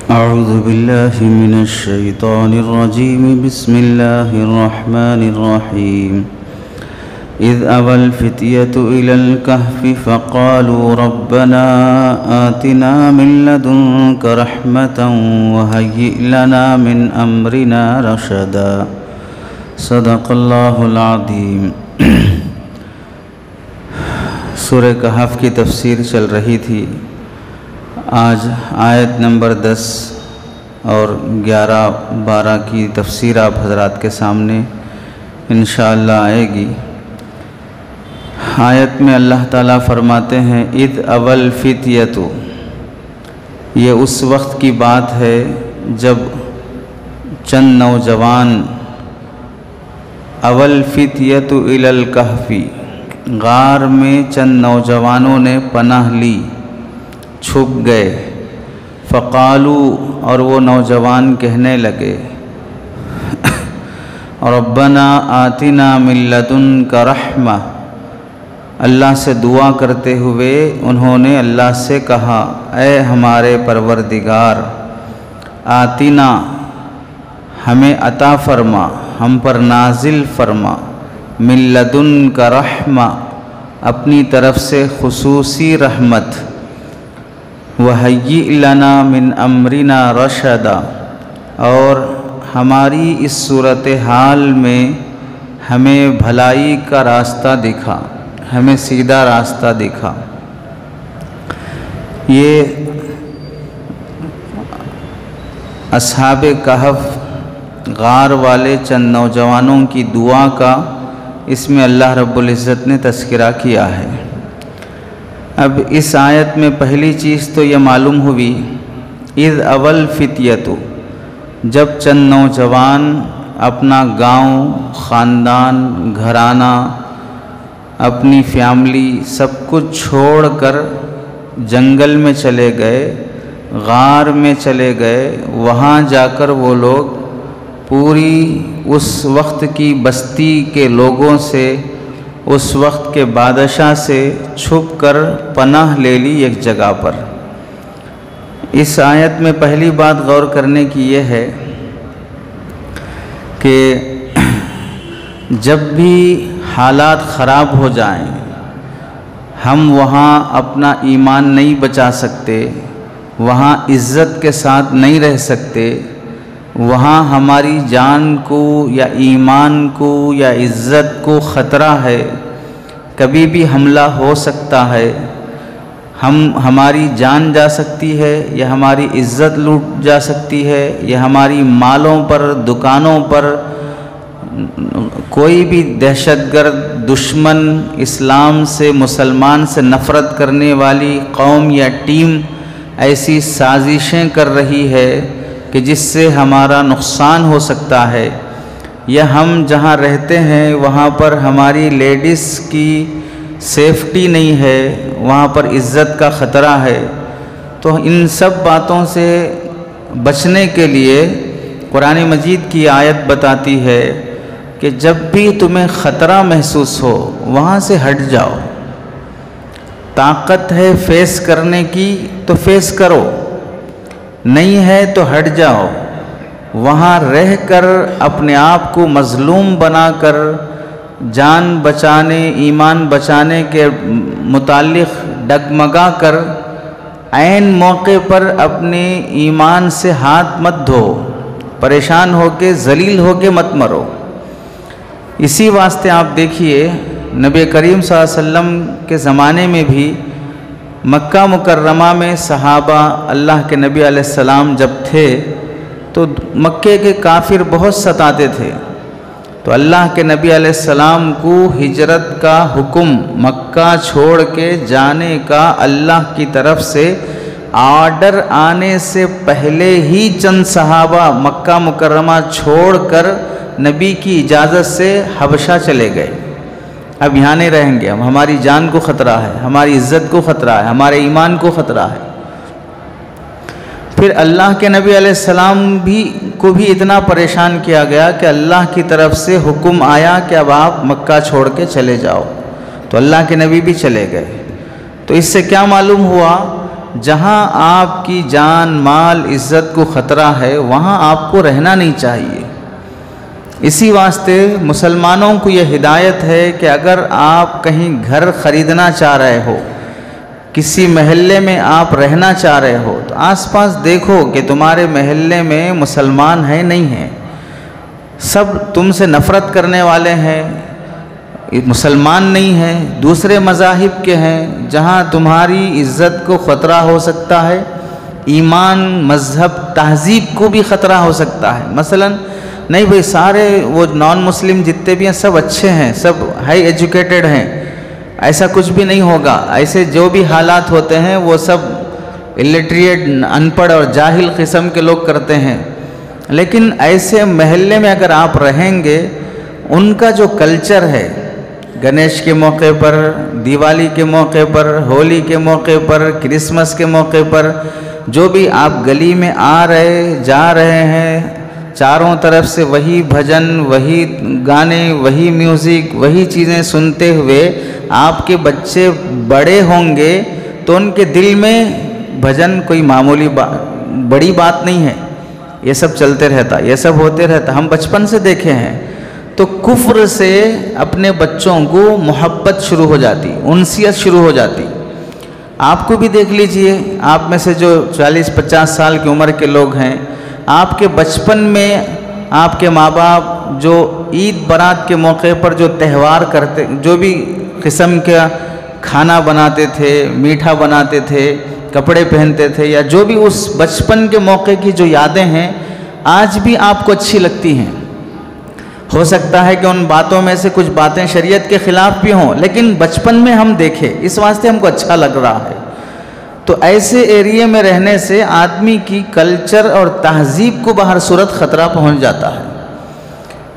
أعوذ بالله من الشيطان الرجيم بسم الله الرحمن الرحيم إذ أوى الفتية إلى الكهف فقالوا ربنا آتنا من لدنك رحمة وهيئ لنا من أمرنا رشدا صدق الله العظيم۔ سورہ کہف کی تفسیر چل رہی تھی۔ آج آیت نمبر 10 اور 11-12 کی تفسیر آپ حضرات کے سامنے انشاءاللہ آئے گی۔ آیت میں اللہ تعالیٰ فرماتے ہیں اذ اول فتیۃ، یہ اس وقت کی بات ہے جب چند نوجوان اول فتیۃ الی الکہف، غار میں چند نوجوانوں نے پناہ لی، چھپ گئے۔ فقالو، اور وہ نوجوان کہنے لگے، ربنا آتنا من لدنک رحمہ، اللہ سے دعا کرتے ہوئے انہوں نے اللہ سے کہا، اے ہمارے پروردگار، آتنا، ہمیں عطا فرما، ہم پر نازل فرما، من لدنک رحمہ، اپنی طرف سے خصوصی رحمت، وَهَيِّئْ لَنَا مِنْ أَمْرِنَا رَشَدًا، اور ہماری اس صورتحال میں ہمیں بھلائی کا راستہ دکھا، ہمیں سیدھا راستہ دکھا۔ یہ اصحاب کہف غار والے چند نوجوانوں کی دعا کا اس میں اللہ رب العزت نے تذکرہ کیا ہے۔ اب اس آیت میں پہلی چیز تو یہ معلوم ہوئی، اذ اول فتیۃ، جب چند نوجوان اپنا گاؤں، خاندان، گھرانہ، اپنی فیملی سب کچھ چھوڑ کر جنگل میں چلے گئے، غار میں چلے گئے، وہاں جا کر وہ لوگ پوری اس وقت کی بستی کے لوگوں سے، اس وقت کے بادشاہ سے چھپ کر پناہ لے لی ایک جگہ پر۔ اس آیت میں پہلی بات غور کرنے کی یہ ہے کہ جب بھی حالات خراب ہو جائیں، ہم وہاں اپنا ایمان نہیں بچا سکتے، وہاں عزت کے ساتھ نہیں رہ سکتے، وہاں ہماری جان کو یا ایمان کو یا عزت کو خطرہ ہے، کبھی بھی حملہ ہو سکتا ہے، ہماری جان جا سکتی ہے یا ہماری عزت لوٹ جا سکتی ہے، یا ہماری مالوں پر، دکانوں پر کوئی بھی دہشت گرد دشمن، اسلام سے، مسلمان سے نفرت کرنے والی قوم یا ٹیم ایسی سازشیں کر رہی ہے کہ جس سے ہمارا نقصان ہو سکتا ہے، یا ہم جہاں رہتے ہیں وہاں پر ہماری لیڈیز کی سیفٹی نہیں ہے، وہاں پر عزت کا خطرہ ہے، تو ان سب باتوں سے بچنے کے لیے قرآن مجید کی آیت بتاتی ہے کہ جب بھی تمہیں خطرہ محسوس ہو وہاں سے ہٹ جاؤ، طاقت ہے فیس کرنے کی تو فیس کرو، نہیں ہے تو ہٹ جاؤ، وہاں رہ کر اپنے آپ کو مظلوم بنا کر جان بچانے، ایمان بچانے کے متعلق ڈگمگا کر عین موقع پر اپنے ایمان سے ہاتھ مت دھو، پریشان ہو کے، ذلیل ہو کے مت مرو۔ اسی واسطے آپ دیکھیے نبی کریم صلی اللہ علیہ وسلم کے زمانے میں بھی مکہ مکرمہ میں صحابہ اللہ کے نبی علیہ السلام جب تھے تو مکے کے کافر بہت ستاتے تھے، تو اللہ کے نبی علیہ السلام کو ہجرت کا حکم، مکہ چھوڑ کے جانے کا اللہ کی طرف سے آرڈر آنے سے پہلے ہی چند صحابہ مکہ مکرمہ چھوڑ کر نبی کی اجازت سے حبشہ چلے گئے، اب یہاں نہیں رہیں گے، اب ہماری جان کو خطرہ ہے، ہماری عزت کو خطرہ ہے، ہمارے ایمان کو خطرہ ہے۔ پھر اللہ کے نبی علیہ السلام کو بھی اتنا پریشان کیا گیا کہ اللہ کی طرف سے حکم آیا کہ اب آپ مکہ چھوڑ کے چلے جاؤ، تو اللہ کے نبی بھی چلے گئے۔ تو اس سے کیا معلوم ہوا جہاں آپ کی جان مال عزت کو خطرہ ہے وہاں آپ کو رہنا نہیں چاہیے۔ اسی واسطے مسلمانوں کو یہ ہدایت ہے کہ اگر آپ کہیں گھر خریدنا چاہ رہے ہو، کسی محلے میں آپ رہنا چاہ رہے ہو، تو آس پاس دیکھو کہ تمہارے محلے میں مسلمان ہیں نہیں ہیں، سب تم سے نفرت کرنے والے ہیں، مسلمان نہیں ہیں، دوسرے مذاہب کے ہیں، جہاں تمہاری عزت کو خطرہ ہو سکتا ہے، ایمان مذہب تہذیب کو بھی خطرہ ہو سکتا ہے۔ مثلا نہیں بھئی سارے وہ نان مسلم جتنے بھی ہیں سب اچھے ہیں، سب ہائی ایجوکیٹڈ ہیں، ایسا کچھ بھی نہیں ہوگا۔ ایسے جو بھی حالات ہوتے ہیں وہ سب الٹریٹ ان پڑھ اور جاہل قسم کے لوگ کرتے ہیں، لیکن ایسے محلے میں اگر آپ رہیں گے، ان کا جو کلچر ہے، گنیش کے موقع پر، دیوالی کے موقع پر، ہولی کے موقع پر، کرسمس کے موقع پر، جو بھی آپ گلی میں آ رہے جا رہے ہیں، چاروں طرف سے وہی بھجن، وہی گانے، وہی میوزک، وہی چیزیں سنتے ہوئے آپ کے بچے بڑے ہوں گے تو ان کے دل میں بھجن کوئی معمولی بڑی بات نہیں ہے، یہ سب چلتے رہتا، یہ سب ہوتے رہتا، ہم بچپن سے دیکھے ہیں۔ تو کفر سے اپنے بچوں کو محبت شروع ہو جاتی، انسیت شروع ہو جاتی۔ آپ کو بھی دیکھ لیجئے، آپ میں سے جو 40-50 سال کی عمر کے لوگ ہیں، آپ کے بچپن میں آپ کے ماں باپ جو عید برات کے موقع پر جو تہوار کرتے، جو بھی قسم کا کھانا بناتے تھے، میٹھا بناتے تھے، کپڑے پہنتے تھے، یا جو بھی اس بچپن کے موقع کی جو یادیں ہیں آج بھی آپ کو اچھی لگتی ہیں۔ ہو سکتا ہے کہ ان باتوں میں سے کچھ باتیں شریعت کے خلاف بھی ہوں، لیکن بچپن میں ہم دیکھے اس واسطے ہم کو اچھا لگ رہا ہے۔ تو ایسے ایریے میں رہنے سے آدمی کی کلچر اور تہذیب کو بہر صورت خطرہ پہنچ جاتا ہے۔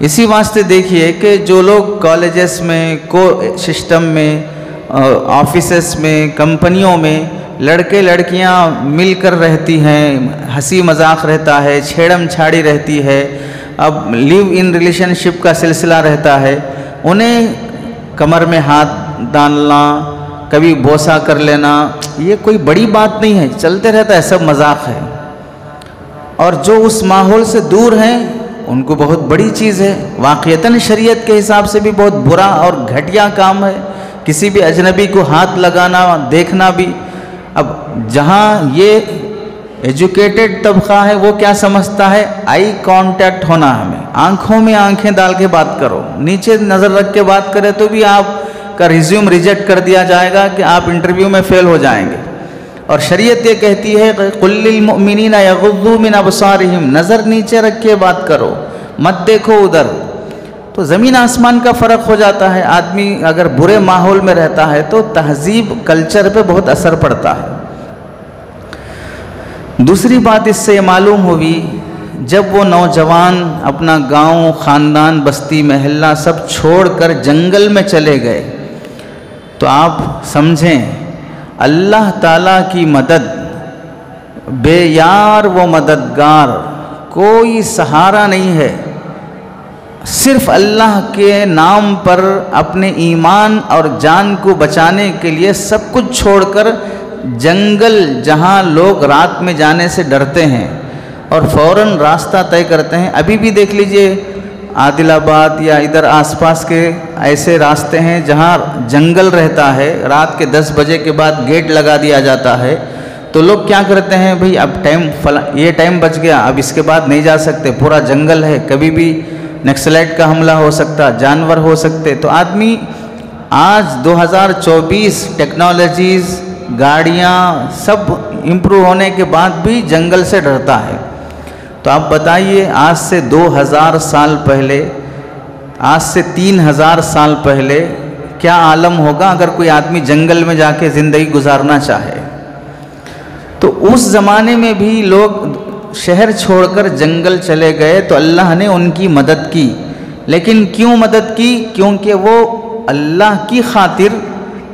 اسی واسطے دیکھیے کہ جو لوگ کالجز میں، کو سسٹم میں، آفیسز میں، کمپنیوں میں لڑکے لڑکیاں مل کر رہتی ہیں، ہنسی مذاق رہتا ہے، چھیڑم چھاڑی رہتی ہے، اب لیو ان ریلیشن شپ کا سلسلہ رہتا ہے، انہیں کمر میں ہاتھ ڈالنا، کبھی بوسہ کر لینا، یہ کوئی بڑی بات نہیں ہے، چلتے رہتا ہے، سب مذاق ہے۔ اور جو اس ماحول سے دور ہیں ان کو بہت بڑی چیز ہے، واقعتاً شریعت کے حساب سے بھی بہت برا اور گھٹیا کام ہے کسی بھی اجنبی کو ہاتھ لگانا، دیکھنا بھی۔ اب جہاں یہ ایجوکیٹڈ طبقہ ہے وہ کیا سمجھتا ہے، آئی کانٹیکٹ ہونا، ہمیں آنکھوں میں آنکھیں ڈال کے بات کرو، نیچے نظر رکھ کے بات کرے تو بھی آپ کا ریزیوم ریجیکٹ کر دیا جائے گا کہ آپ انٹرویو میں فیل ہو جائیں گے۔ اور شریعت یہ کہتی ہے قُلْ لِلْمُؤْمِنِينَ يَغُضُّوا مِنْ أَبْصَارِهِمْ، نظر نیچے رکھ کے بات کرو، مت دیکھو ادھر۔ تو زمین آسمان کا فرق ہو جاتا ہے، آدمی اگر برے ماحول میں رہتا ہے تو تہذیب کلچر پہ بہت اثر پڑتا ہے۔ دوسری بات اس سے یہ معلوم ہوئی، جب وہ نوجوان اپنا گاؤں، خاندان، بستی، محلہ سب چھوڑ کر جنگل میں چلے گئے تو آپ سمجھیں اللہ تعالیٰ کی مدد، بے یار و مددگار، کوئی سہارا نہیں ہے، صرف اللہ کے نام پر اپنے ایمان اور جان کو بچانے کے لیے سب کچھ چھوڑ کر جنگل، جہاں لوگ رات میں جانے سے ڈرتے ہیں اور فوراً راستہ طے کرتے ہیں۔ ابھی بھی دیکھ لیجئے عادل آباد یا ادھر آس پاس کے ایسے راستے ہیں جہاں جنگل رہتا ہے، رات کے 10 بجے کے بعد گیٹ لگا دیا جاتا ہے، تو لوگ کیا کرتے ہیں، بھئی اب یہ ٹائم بچ گیا، اب اس کے بعد نہیں جا سکتے، پورا جنگل ہے، کبھی بھی نکسلائٹ کا حملہ ہو سکتا، جانور ہو سکتے۔ تو آدمی آج 2024 ٹیکنالوجیز، گاڑیاں سب امپروو ہونے کے بعد بھی جنگل سے ڈرتا ہے۔ تو آپ بتائیے آج سے 2000 سال پہلے، آج سے 3000 سال پہلے کیا عالم ہوگا اگر کوئی آدمی جنگل میں جا کے زندگی گزارنا چاہے۔ تو اس زمانے میں بھی لوگ شہر چھوڑ کر جنگل چلے گئے تو اللہ نے ان کی مدد کی، لیکن کیوں مدد کی؟ کیونکہ وہ اللہ کی خاطر،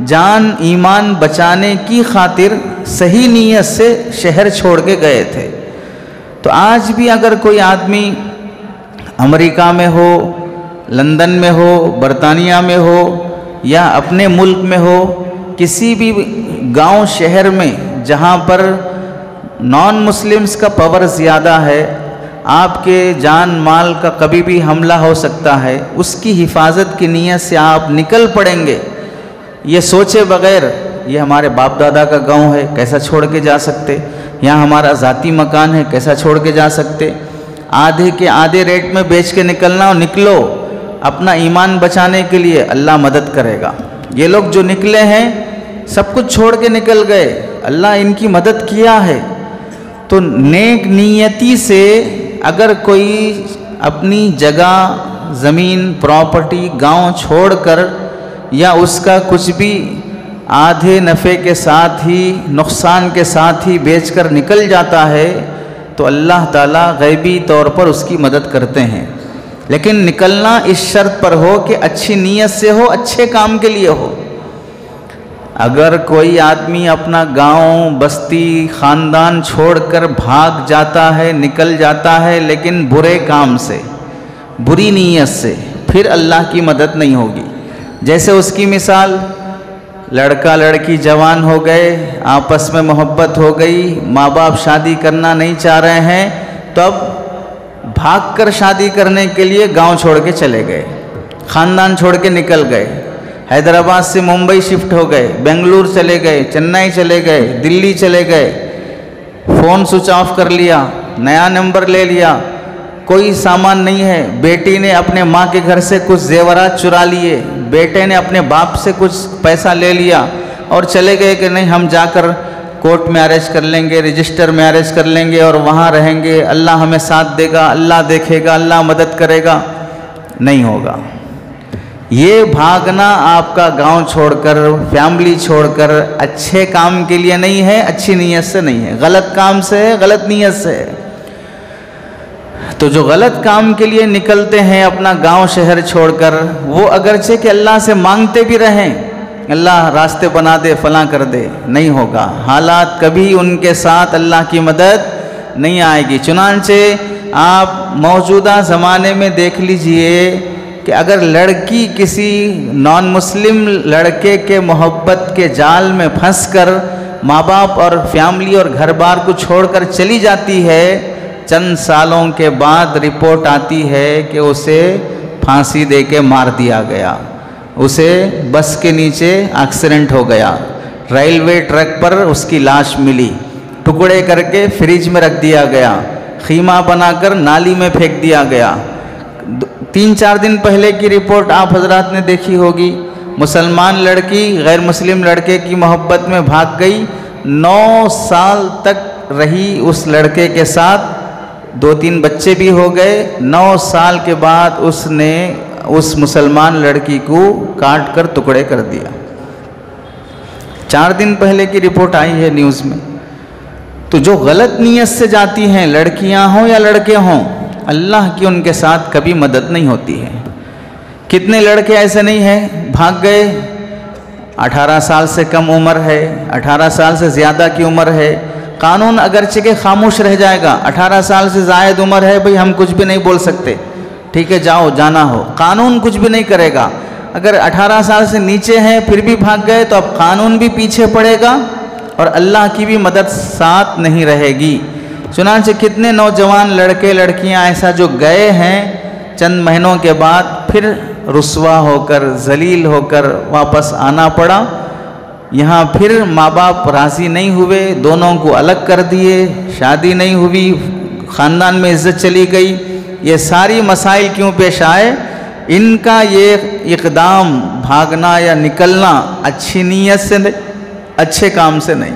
جان ایمان بچانے کی خاطر صحیح نیت سے شہر چھوڑ کے گئے تھے۔ تو آج بھی اگر کوئی آدمی امریکہ میں ہو، لندن میں ہو، برطانیہ میں ہو یا اپنے ملک میں ہو، کسی بھی گاؤں شہر میں جہاں پر نان مسلمز کا پاور زیادہ ہے، آپ کے جان مال کا کبھی بھی حملہ ہو سکتا ہے، اس کی حفاظت کی نیت سے آپ نکل پڑیں گے، یہ سوچے بغیر یہ ہمارے باپ دادا کا گاؤں ہے کیسا چھوڑ کے جا سکتے، یہاں ہمارا ذاتی مکان ہے کیسا چھوڑ کے جا سکتے، آدھے کے آدھے ریٹ میں بیچ کے نکلنا، اور نکلو اپنا ایمان بچانے کے لیے، اللہ مدد کرے گا۔ یہ لوگ جو نکلے ہیں سب کچھ چھوڑ کے نکل گئے، اللہ ان کی مدد کیا ہے۔ تو نیک نیتی سے اگر کوئی اپنی جگہ، زمین، پراپرٹی، گاؤں چھوڑ کر یا اس کا کچھ بھی آدھے نفع کے ساتھ ہی نقصان کے ساتھ ہی بیچ کر نکل جاتا ہے تو اللہ تعالیٰ غیبی طور پر اس کی مدد کرتے ہیں، لیکن نکلنا اس شرط پر ہو کہ اچھی نیت سے ہو، اچھے کام کے لیے ہو۔ اگر کوئی آدمی اپنا گاؤں، بستی، خاندان چھوڑ کر بھاگ جاتا ہے، نکل جاتا ہے، لیکن برے کام سے، بری نیت سے، پھر اللہ کی مدد نہیں ہوگی۔ جیسے اس کی مثال، لڑکا لڑکی جوان ہو گئے، آپس میں محبت ہو گئی، ماں باپ شادی کرنا نہیں چاہ رہے ہیں، تو اب بھاگ کر شادی کرنے کے لیے گاؤں چھوڑ کے چلے گئے، خاندان چھوڑ کے نکل گئے، حیدرآباد سے ممبئی شفٹ ہو گئے، بنگلور چلے گئے، چنئی چلے گئے، دلی چلے گئے، فون سوئچ آف کر لیا، نیا نمبر لے لیا، کوئی سامان نہیں ہے، بیٹی نے اپنے ماں کے گھر سے کچھ زیورات چرا لیے، بیٹے نے اپنے باپ سے کچھ پیسہ لے لیا اور چلے گئے کہ نہیں ہم جا کر کورٹ میں اریسٹ کر لیں گے، رجسٹر میں اریسٹ کر لیں گے اور وہاں رہیں گے، اللہ ہمیں ساتھ دے گا، اللہ دیکھے گا، اللہ مدد کرے گا۔ نہیں ہوگا۔ یہ بھاگنا آپ کا گاؤں چھوڑ کر، فیملی چھوڑ کر اچھے کام کے لیے نہیں ہے، اچھی نیت سے نہیں ہے، غلط کام سے ہے، غلط نیت سے ہے۔ تو جو غلط کام کے لیے نکلتے ہیں اپنا گاؤں شہر چھوڑ کر، وہ اگرچہ کہ اللہ سے مانگتے بھی رہیں، اللہ راستے بنا دے، فلاں کر دے، نہیں ہوگا، حالات کبھی ان کے ساتھ اللہ کی مدد نہیں آئے گی۔ چنانچہ آپ موجودہ زمانے میں دیکھ لیجئے کہ اگر لڑکی کسی نان مسلم لڑکے کے محبت کے جال میں پھنس کر ماں باپ اور فیملی اور گھر بار کو چھوڑ کر چلی جاتی ہے، چند سالوں کے بعد رپورٹ آتی ہے کہ اسے پھانسی دے کے مار دیا گیا، اسے بس کے نیچے ایکسیڈنٹ ہو گیا، ریلوے ٹریک پر اس کی لاش ملی، ٹکڑے کر کے فریج میں رکھ دیا گیا، خیمہ بنا کر نالی میں پھینک دیا گیا۔ 3-4 دن پہلے کی رپورٹ آپ حضرات نے دیکھی ہوگی، مسلمان لڑکی غیر مسلم لڑکے کی محبت میں بھاگ گئی، 9 سال تک رہی اس لڑکے کے ساتھ، 2-3 بچے بھی ہو گئے، 9 سال کے بعد اس نے اس مسلمان لڑکی کو کاٹ کر ٹکڑے کر دیا۔ 4 دن پہلے کی رپورٹ آئی ہے نیوز میں۔ تو جو غلط نیت سے جاتی ہیں، لڑکیاں ہوں یا لڑکے ہوں، اللہ کی ان کے ساتھ کبھی مدد نہیں ہوتی ہے۔ کتنے لڑکے ایسے نہیں ہیں بھاگ گئے، 18 سال سے کم عمر ہے، 18 سال سے زیادہ کی عمر ہے، قانون اگرچہ کہ خاموش رہ جائے گا، 18 سال سے زائد عمر ہے، بھئی ہم کچھ بھی نہیں بول سکتے، ٹھیک ہے جاؤ جانا ہو، قانون کچھ بھی نہیں کرے گا۔ اگر 18 سال سے نیچے ہیں پھر بھی بھاگ گئے تو اب قانون بھی پیچھے پڑے گا اور اللہ کی بھی مدد ساتھ نہیں رہے گی۔ چنانچہ کتنے نوجوان لڑکے لڑکیاں ایسا جو گئے ہیں، چند مہینوں کے بعد پھر رسوا ہو کر، ذلیل ہو کر واپس آنا پڑا، یہاں پھر ماں باپ راضی نہیں ہوئے، دونوں کو الگ کر دیے، شادی نہیں ہوئی، خاندان میں عزت چلی گئی۔ یہ ساری مسائل کیوں پیش آئے؟ ان کا یہ اقدام، بھاگنا یا نکلنا اچھی نیت سے نہیں، اچھے کام سے نہیں۔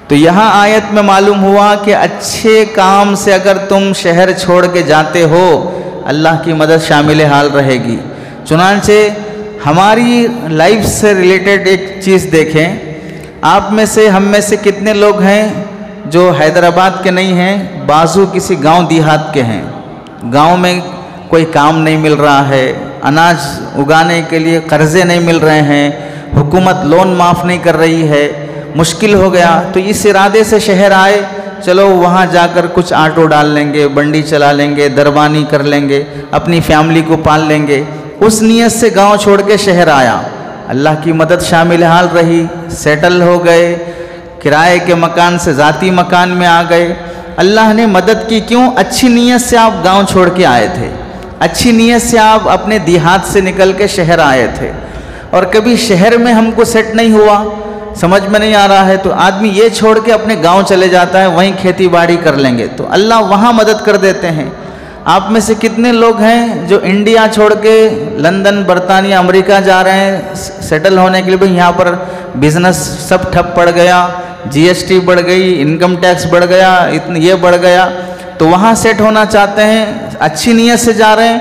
تو یہاں آیت میں معلوم ہوا کہ اچھے کام سے اگر تم شہر چھوڑ کے جاتے ہو، اللہ کی مدد شامل حال رہے گی۔ چنانچہ ہماری لائف سے ریلیٹڈ ایک چیز دیکھیں، آپ میں سے، ہم میں سے کتنے لوگ ہیں جو حیدرآباد کے نہیں ہیں، بازو کسی گاؤں دیہات کے ہیں، گاؤں میں کوئی کام نہیں مل رہا ہے، اناج اگانے کے لیے قرضے نہیں مل رہے ہیں، حکومت لون معاف نہیں کر رہی ہے، مشکل ہو گیا، تو اس ارادے سے شہر آئے، چلو وہاں جا کر کچھ آٹو ڈال لیں گے، بنڈی چلا لیں گے، دربانی کر لیں گے، اپنی فیملی کو پال لیں گے، اس نیت سے گاؤں چھوڑ کے شہر آیا، اللہ کی مدد شامل حال رہی، سیٹل ہو گئے، کرائے کے مکان سے ذاتی مکان میں آ گئے. اللہ نے مدد کی. کیوں؟ اچھی نیت سے آپ گاؤں چھوڑ کے آئے تھے, اچھی نیت سے آپ اپنے دیہات سے نکل کے شہر آئے تھے, اور کبھی شہر میں ہم کو سیٹ نہیں ہوا, سمجھ میں نہیں آ رہا ہے, تو آدمی یہ چھوڑ کے اپنے گاؤں چلے جاتا ہے, وہیں کھیتی باڑی کر لیں گے, تو اللہ وہاں مدد کر دیتے ہیں. آپ میں سے کتنے لوگ ہیں جو انڈیا چھوڑ کے لندن, برطانیہ, امریکہ جا رہے ہیں سیٹل ہونے کے لیے؟ بھئی یہاں پر بزنس سب ٹھپ پڑ گیا, جی ایس ٹی بڑھ گئی, انکم ٹیکس بڑھ گیا, یہ بڑھ گیا, تو وہاں سیٹ ہونا چاہتے ہیں, اچھی نیت سے جا رہے ہیں,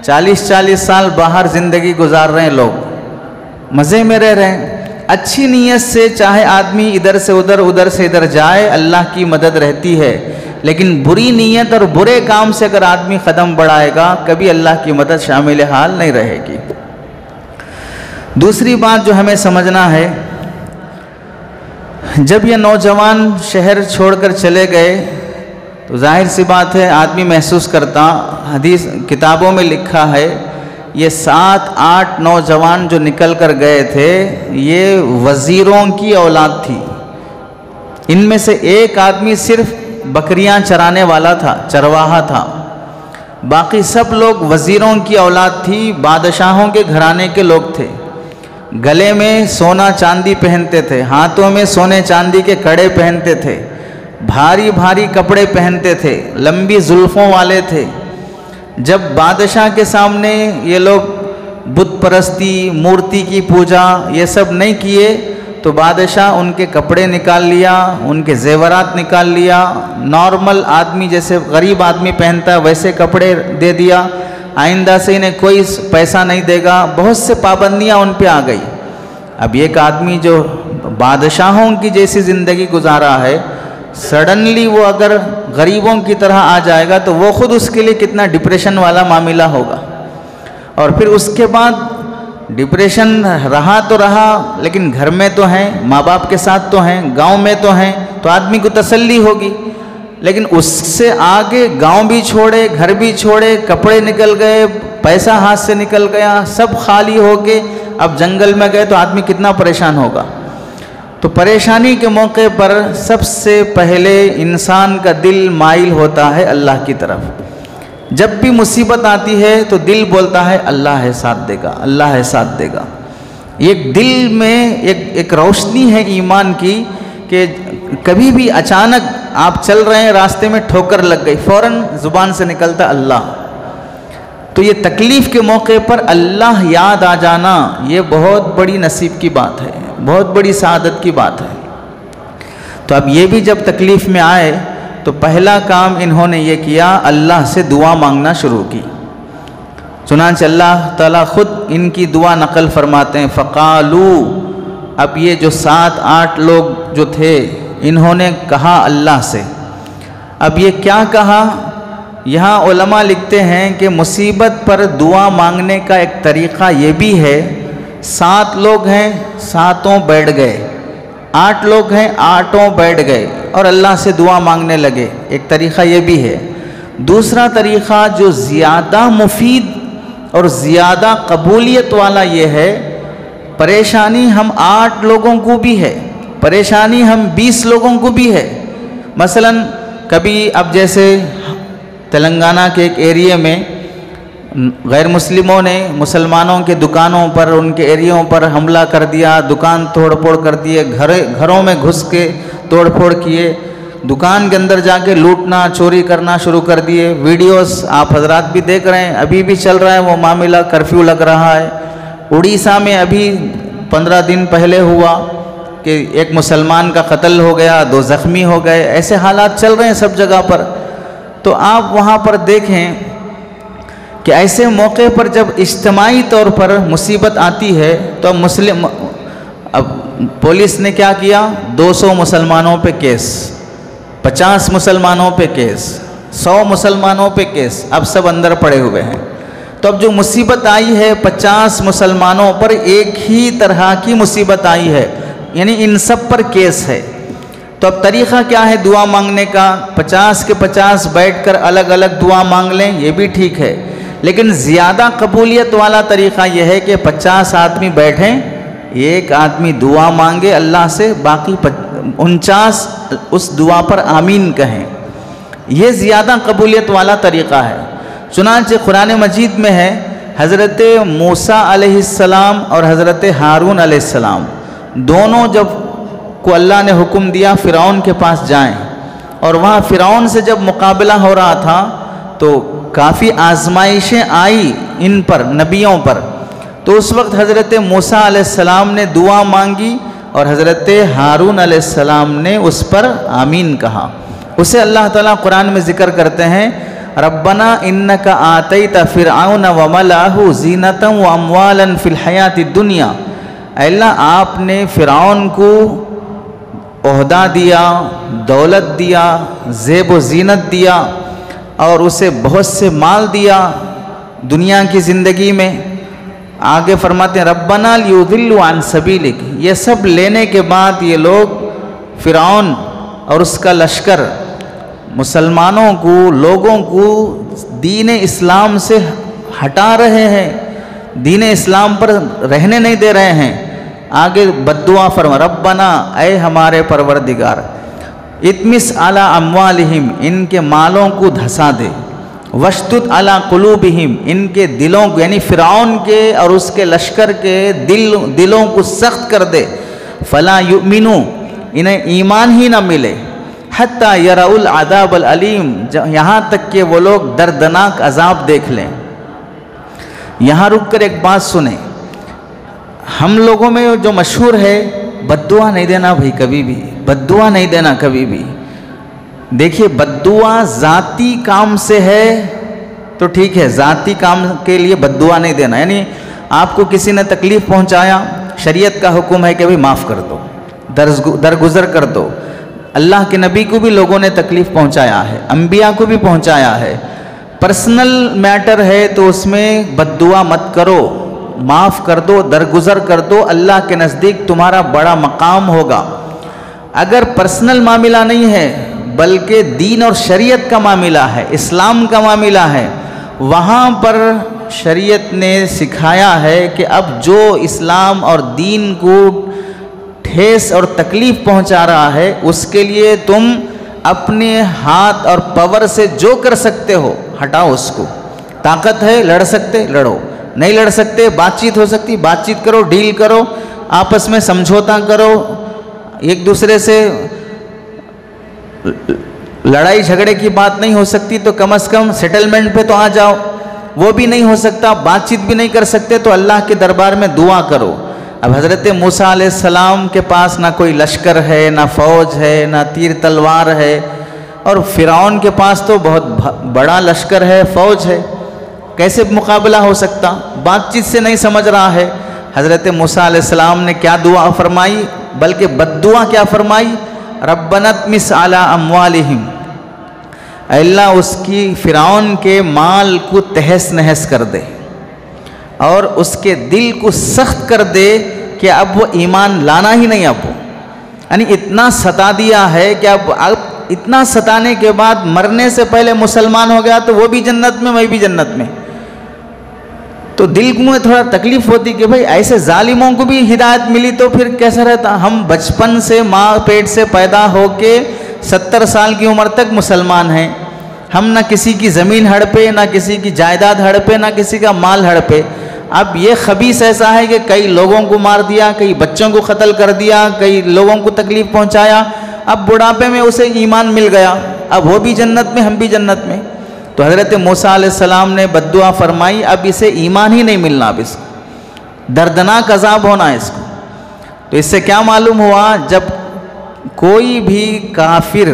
40 سال باہر زندگی گزار رہے ہیں, لوگ مزے میں رہ رہے ہیں. اچھی نیت سے چاہے آدمی ادھر سے ادھر, ادھر سے ادھر جائے, اللہ کی مدد رہتی ہے, لیکن بری نیت اور برے کام سے اگر آدمی قدم بڑھائے گا, کبھی اللہ کی مدد شامل حال نہیں رہے گی. دوسری بات جو ہمیں سمجھنا ہے, جب یہ نوجوان شہر چھوڑ کر چلے گئے تو ظاہر سی بات ہے آدمی محسوس کرتا, حدیث کتابوں میں لکھا ہے یہ 7-8 نوجوان جو نکل کر گئے تھے یہ وزیروں کی اولاد تھی. ان میں سے ایک آدمی صرف بکریاں چرانے والا تھا, چرواہا تھا, باقی سب لوگ وزیروں کی اولاد تھی, بادشاہوں کے گھرانے کے لوگ تھے. گلے میں سونا چاندی پہنتے تھے, ہاتھوں میں سونے چاندی کے کڑے پہنتے تھے, بھاری بھاری کپڑے پہنتے تھے, لمبی زلفوں والے تھے. جب بادشاہ کے سامنے یہ لوگ بت پرستی, مورتی کی پوجا یہ سب نہیں کیے تو بادشاہ ان کے کپڑے نکال لیا, ان کے زیورات نکال لیا, نارمل آدمی جیسے غریب آدمی پہنتا ہے ویسے کپڑے دے دیا, آئندہ سے انہیں کوئی پیسہ نہیں دے گا. بہت سے پابندیاں ان پہ آ گئی. اب ایک آدمی جو بادشاہوں کی جیسی زندگی گزارا ہے, سڈنلی وہ اگر غریبوں کی طرح آ جائے گا تو وہ خود اس کے لیے کتنا ڈپریشن والا معاملہ ہوگا. اور پھر اس کے بعد ڈپریشن رہا تو رہا, لیکن گھر میں تو ہیں, ماں باپ کے ساتھ تو ہیں, گاؤں میں تو ہیں, تو آدمی کو تسلی ہوگی. لیکن اس سے آگے گاؤں بھی چھوڑے, گھر بھی چھوڑے, کپڑے نکل گئے, پیسہ ہاتھ سے نکل گیا, سب خالی ہو کے اب جنگل میں گئے تو آدمی کتنا پریشان ہوگا. تو پریشانی کے موقع پر سب سے پہلے انسان کا دل مائل ہوتا ہے اللہ کی طرف. جب بھی مصیبت آتی ہے تو دل بولتا ہے اللہ ہے ساتھ دے گا, اللہ ہے ساتھ دے گا. ایک دل میں ایک روشنی ہے ایمان کی کہ کبھی بھی اچانک آپ چل رہے ہیں, راستے میں ٹھوکر لگ گئی, فوراً زبان سے نکلتا اللہ. تو یہ تکلیف کے موقع پر اللہ یاد آ جانا یہ بہت بڑی نصیب کی بات ہے, بہت بڑی سعادت کی بات ہے. تو اب یہ بھی جب تکلیف میں آئے تو پہلا کام انہوں نے یہ کیا, اللہ سے دعا مانگنا شروع کی. چنانچہ اللہ تعالیٰ خود ان کی دعا نقل فرماتے ہیں, فقالو. اب یہ جو 7-8 لوگ جو تھے انہوں نے کہا اللہ سے. اب یہ کیا کہا؟ یہاں علماء لکھتے ہیں کہ مصیبت پر دعا مانگنے کا ایک طریقہ یہ بھی ہے, 7 لوگ ہیں 7 بیٹھ گئے, 8 لوگ ہیں 8 بیٹھ گئے اور اللہ سے دعا مانگنے لگے. ایک طریقہ یہ بھی ہے. دوسرا طریقہ جو زیادہ مفید اور زیادہ قبولیت والا یہ ہے, پریشانی ہم 8 لوگوں کو بھی ہے, پریشانی ہم 20 لوگوں کو بھی ہے. مثلا کبھی اب جیسے تلنگانہ کے ایک ایریے میں غیر مسلموں نے مسلمانوں کے دکانوں پر, ان کے ایریوں پر حملہ کر دیا, دکان توڑ پھوڑ کر دیے, گھروں میں گھس کے توڑ پھوڑ کیے, دکان کے اندر جا کے لوٹنا چوری کرنا شروع کر دیے. ویڈیوز آپ حضرات بھی دیکھ رہے ہیں, ابھی بھی چل رہا ہے وہ معاملہ, کرفیو لگ رہا ہے. اڑیسہ میں ابھی 15 دن پہلے ہوا کہ ایک مسلمان کا قتل ہو گیا, 2 زخمی ہو گئے. ایسے حالات چل رہے ہیں سب جگہ پر. تو آپ وہاں پر دیکھیں کہ ایسے موقع پر جب اجتماعی طور پر مصیبت آتی ہے تو اب پولیس نے کیا کیا, 200 مسلمانوں پہ کیس, 50 مسلمانوں پہ کیس, 100 مسلمانوں پہ کیس, اب سب اندر پڑے ہوئے ہیں. تو اب جو مصیبت آئی ہے 50 مسلمانوں پر ایک ہی طرح کی مصیبت آئی ہے, یعنی ان سب پر کیس ہے. تو اب طریقہ کیا ہے دعا مانگنے کا؟ 50 کے 50 بیٹھ کر الگ الگ دعا مانگ لیں, یہ بھی ٹھیک ہے, لیکن زیادہ قبولیت والا طریقہ یہ ہے کہ 50 آدمی بیٹھیں ایک آدمی دعا مانگے اللہ سے، باقی 49 اس دعا پر آمین کہیں، یہ زیادہ قبولیت والا طریقہ ہے۔ چنانچہ قرآن مجید میں ہے حضرت موسیٰ علیہ السلام اور حضرت ہارون علیہ السلام دونوں جب کو اللہ نے حکم دیا فرعون کے پاس جائیں، اور وہاں فرعون سے جب مقابلہ ہو رہا تھا تو کافی آزمائشیں آئی ان پر، نبیوں پر، تو اس وقت حضرت موسیٰ علیہ السلام نے دعا مانگی اور حضرت ہارون علیہ السلام نے اس پر آمین کہا۔ اسے اللہ تعالیٰ قرآن میں ذکر کرتے ہیں، ربنا انک آتیت فرعون وملأہ زینۃ واموالا فی الحیاۃ الدنیا، اے اللہ آپ نے فرعون کو عہدہ دیا، دولت دیا، زیب و زینت دیا، اور اسے بہت سے مال دیا دنیا کی زندگی میں۔ آگے فرماتے ہیں ربنا لیضلوا عن سبیلک، یہ سب لینے کے بعد یہ لوگ فرعون اور اس کا لشکر مسلمانوں کو، لوگوں کو دین اسلام سے ہٹا رہے ہیں، دین اسلام پر رہنے نہیں دے رہے ہیں۔ آگے بددعا فرما ربنا، اے ہمارے پروردگار، اطمس علی اموالہم، ان کے مالوں کو دھسا دے، وشدد علی قلوبہم، ان کے دلوں کو، یعنی فرعون کے اور اس کے لشکر کے دلوں کو سخت کر دے، فلا یؤمنوا، انہیں ایمان ہی نہ ملے، حتی یروا العذاب العلیم، یہاں تک کہ وہ لوگ دردناک عذاب دیکھ لیں۔ یہاں رک کر ایک بات سنیں، ہم لوگوں میں جو مشہور ہے بددعا نہیں دینا بھائی، کبھی بھی بددعا نہیں دینا کبھی بھی۔ دیکھیے بددعا ذاتی کام سے ہے تو ٹھیک ہے، ذاتی کام کے لیے بددعا نہیں دینا، یعنی آپ کو کسی نے تکلیف پہنچایا، شریعت کا حکم ہے کہ بھائی معاف کر دو، درگزر کر دو۔ اللہ کے نبی کو بھی لوگوں نے تکلیف پہنچایا ہے، انبیاء کو بھی پہنچایا ہے۔ پرسنل میٹر ہے تو اس میں بددعا مت کرو، معاف کر دو، درگزر کر دو، اللہ کے نزدیک تمہارا بڑا مقام ہوگا۔ اگر پرسنل معاملہ نہیں ہے بلکہ دین اور شریعت کا معاملہ ہے، اسلام کا معاملہ ہے، وہاں پر شریعت نے سکھایا ہے کہ اب جو اسلام اور دین کو ٹھیس اور تکلیف پہنچا رہا ہے اس کے لیے تم اپنے ہاتھ اور پاور سے جو کر سکتے ہو ہٹاؤ اس کو۔ طاقت ہے، لڑ سکتے لڑو، نہیں لڑ سکتے بات چیت ہو سکتی بات چیت کرو، ڈیل کرو، آپس میں سمجھوتا کرو، ایک دوسرے سے لڑائی جھگڑے کی بات نہیں ہو سکتی تو کم از کم سیٹلمنٹ پہ تو آ جاؤ، وہ بھی نہیں ہو سکتا، بات چیت بھی نہیں کر سکتے تو اللہ کے دربار میں دعا کرو۔ اب حضرت موسیٰ علیہ السلام کے پاس نہ کوئی لشکر ہے، نہ فوج ہے، نہ تیر تلوار ہے، اور فرعون کے پاس تو بہت بڑا لشکر ہے، فوج ہے، کیسے مقابلہ ہو سکتا؟ بات چیت سے نہیں سمجھ رہا ہے۔ حضرت موسیٰ علیہ السلام نے کیا دعا فرمائی، بلکہ بددعا کیا فرمائی، ربنا اطمس علی اموالہم، اے اللہ اس کی فرعون کے مال کو تہس نہس کر دے اور اس کے دل کو سخت کر دے کہ اب وہ ایمان لانا ہی نہیں، اب وہ یعنی اتنا ستا دیا ہے کہ اب اتنا ستانے کے بعد مرنے سے پہلے مسلمان ہو گیا تو وہ بھی جنت میں، میں بھی جنت میں۔ تو دل میں تھوڑا تکلیف ہوتی کہ بھائی ایسے ظالموں کو بھی ہدایت ملی تو پھر کیسا رہتا؟ ہم بچپن سے ماں پیٹ سے پیدا ہو کے 70 سال کی عمر تک مسلمان ہیں، ہم نہ کسی کی زمین ہڑپے، نہ کسی کی جائیداد ہڑپے، نہ کسی کا مال ہڑپے۔ اب یہ خبیث ایسا ہے کہ کئی لوگوں کو مار دیا، کئی بچوں کو قتل کر دیا، کئی لوگوں کو تکلیف پہنچایا، اب بڑھاپے میں اسے ایمان مل گیا، اب وہ بھی جنت میں، ہم بھی جنت میں۔ تو حضرت موسیٰ علیہ السلام نے بددعا فرمائی اب اسے ایمان ہی نہیں ملنا، اب اس کو دردناک عذاب ہونا ہے اس کو۔ تو اس سے کیا معلوم ہوا، جب کوئی بھی کافر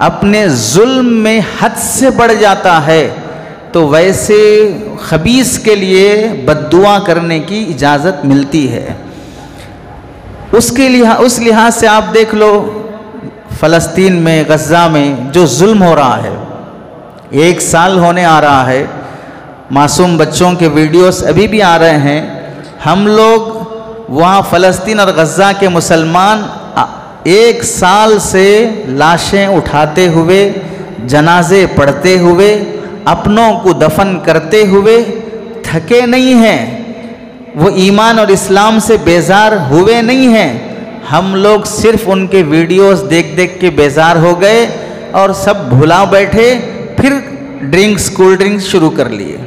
اپنے ظلم میں حد سے بڑھ جاتا ہے تو ویسے خبیث کے لیے بددعا کرنے کی اجازت ملتی ہے۔ اس لحاظ سے آپ دیکھ لو فلسطین میں، غزہ میں جو ظلم ہو رہا ہے، 1 سال ہونے آ رہا ہے، معصوم بچوں کے ویڈیوز ابھی بھی آ رہے ہیں، ہم لوگ وہاں فلسطین اور غزہ کے مسلمان 1 سال سے لاشیں اٹھاتے ہوئے، جنازے پڑھتے ہوئے، اپنوں کو دفن کرتے ہوئے تھکے نہیں ہیں، وہ ایمان اور اسلام سے بیزار ہوئے نہیں ہیں، ہم لوگ صرف ان کے ویڈیوز دیکھ دیکھ کے بیزار ہو گئے اور سب بھلا بیٹھے، پھر ڈرنکس کول ڈرنکس شروع کر لیے،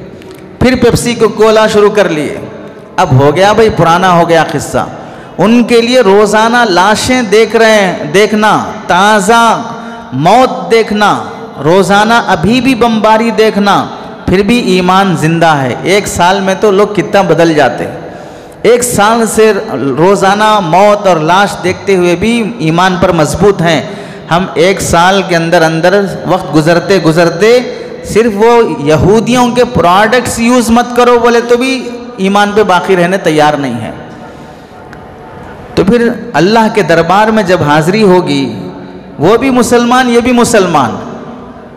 پھر پیپسی کو کولا شروع کر لیے۔ اب ہو گیا بھائی، پرانا ہو گیا قصہ۔ ان کے لیے روزانہ لاشیں دیکھنا، تازہ موت دیکھنا، روزانہ ابھی بھی بمباری دیکھنا، پھر بھی ایمان زندہ ہے۔ ایک سال میں تو لوگ کتنا بدل جاتے، ایک سال سے روزانہ موت اور لاش دیکھتے ہوئے بھی ایمان پر مضبوط ہیں۔ ہم ایک سال کے اندر وقت گزرتے گزرتے صرف وہ یہودیوں کے پروڈکٹس یوز مت کرو بولے تو بھی ایمان پہ باقی رہنے تیار نہیں ہے۔ تو پھر اللہ کے دربار میں جب حاضری ہوگی، وہ بھی مسلمان یہ بھی مسلمان،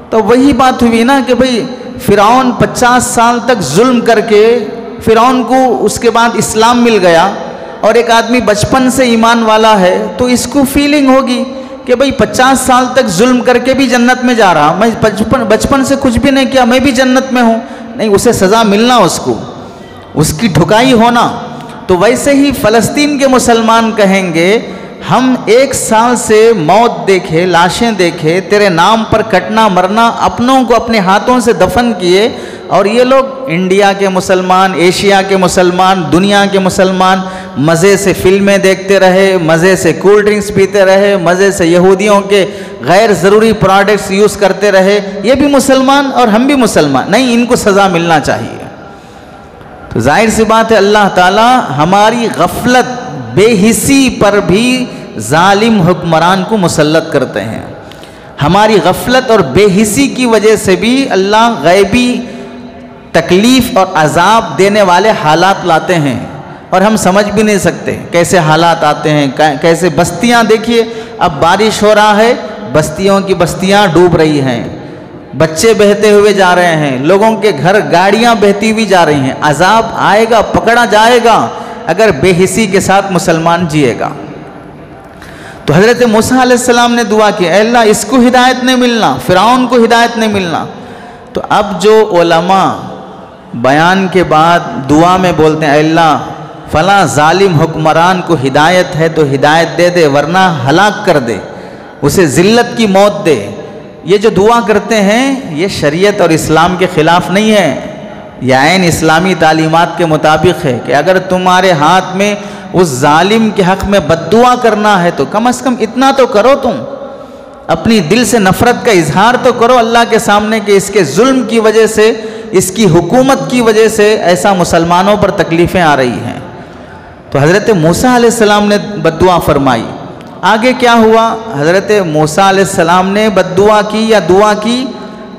تو وہی بات ہوئی نا کہ بھئی فرعون 50 سال تک ظلم کر کے، فرعون کو اس کے بعد اسلام مل گیا اور ایک آدمی بچپن سے ایمان والا ہے تو اس کو فیلنگ ہوگی کہ بھئی 50 سال تک ظلم کر کے بھی جنت میں جا رہا، میں بچپن سے کچھ بھی نہیں کیا، میں بھی جنت میں ہوں۔ نہیں، اسے سزا ملنا، اس کو اس کی ٹھکائی ہونا۔ تو ویسے ہی فلسطین کے مسلمان کہیں گے ہم ایک سال سے موت دیکھے، لاشیں دیکھے، تیرے نام پر کٹنا مرنا، اپنوں کو اپنے ہاتھوں سے دفن کیے، اور یہ لوگ انڈیا کے مسلمان، ایشیا کے مسلمان، دنیا کے مسلمان مزے سے فلمیں دیکھتے رہے، مزے سے کول ڈرنکس پیتے رہے، مزے سے یہودیوں کے غیر ضروری پروڈکٹس یوز کرتے رہے، یہ بھی مسلمان اور ہم بھی مسلمان۔ نہیں، ان کو سزا ملنا چاہیے۔ تو ظاہر سی بات ہے اللہ تعالیٰ ہماری غفلت، بے حسی پر بھی ظالم حکمران کو مسلط کرتے ہیں۔ ہماری غفلت اور بے حسی کی وجہ سے بھی اللہ غیبی تکلیف اور عذاب دینے والے حالات لاتے ہیں، اور ہم سمجھ بھی نہیں سکتے کیسے حالات آتے ہیں، کیسے بستیاں دیکھیے، اب بارش ہو رہا ہے، بستیوں کی بستیاں ڈوب رہی ہیں، بچے بہتے ہوئے جا رہے ہیں، لوگوں کے گھر گاڑیاں بہتی ہوئی جا رہی ہیں۔ عذاب آئے گا، پکڑا جائے گا اگر بے حسی کے ساتھ مسلمان جیے گا۔ تو حضرت موسیٰ علیہ السلام نے دعا کی، اے اللہ اس کو ہدایت نہیں ملنا، فرعون کو ہدایت نہیں ملنا۔ تو اب جو علماء بیان کے بعد دعا میں بولتے ہیں اے اللہ فلاں ظالم حکمران کو ہدایت ہے تو ہدایت دے دے، ورنہ ہلاک کر دے، اسے ذلت کی موت دے، یہ جو دعا کرتے ہیں یہ شریعت اور اسلام کے خلاف نہیں ہے، یہ عین اسلامی تعلیمات کے مطابق ہے کہ اگر تمہارے ہاتھ میں اس ظالم کے حق میں بد دعا کرنا ہے تو کم از کم اتنا تو کرو، تم اپنی دل سے نفرت کا اظہار تو کرو اللہ کے سامنے کہ اس کے ظلم کی وجہ سے، اس کی حکومت کی وجہ سے ایسا مسلمانوں پر تکلیفیں آ رہی ہیں۔ تو حضرت موسیٰ علیہ السلام نے بد دعا فرمائی۔ آگے کیا ہوا؟ حضرت موسیٰ علیہ السلام نے بد دعا کی یا دعا کی،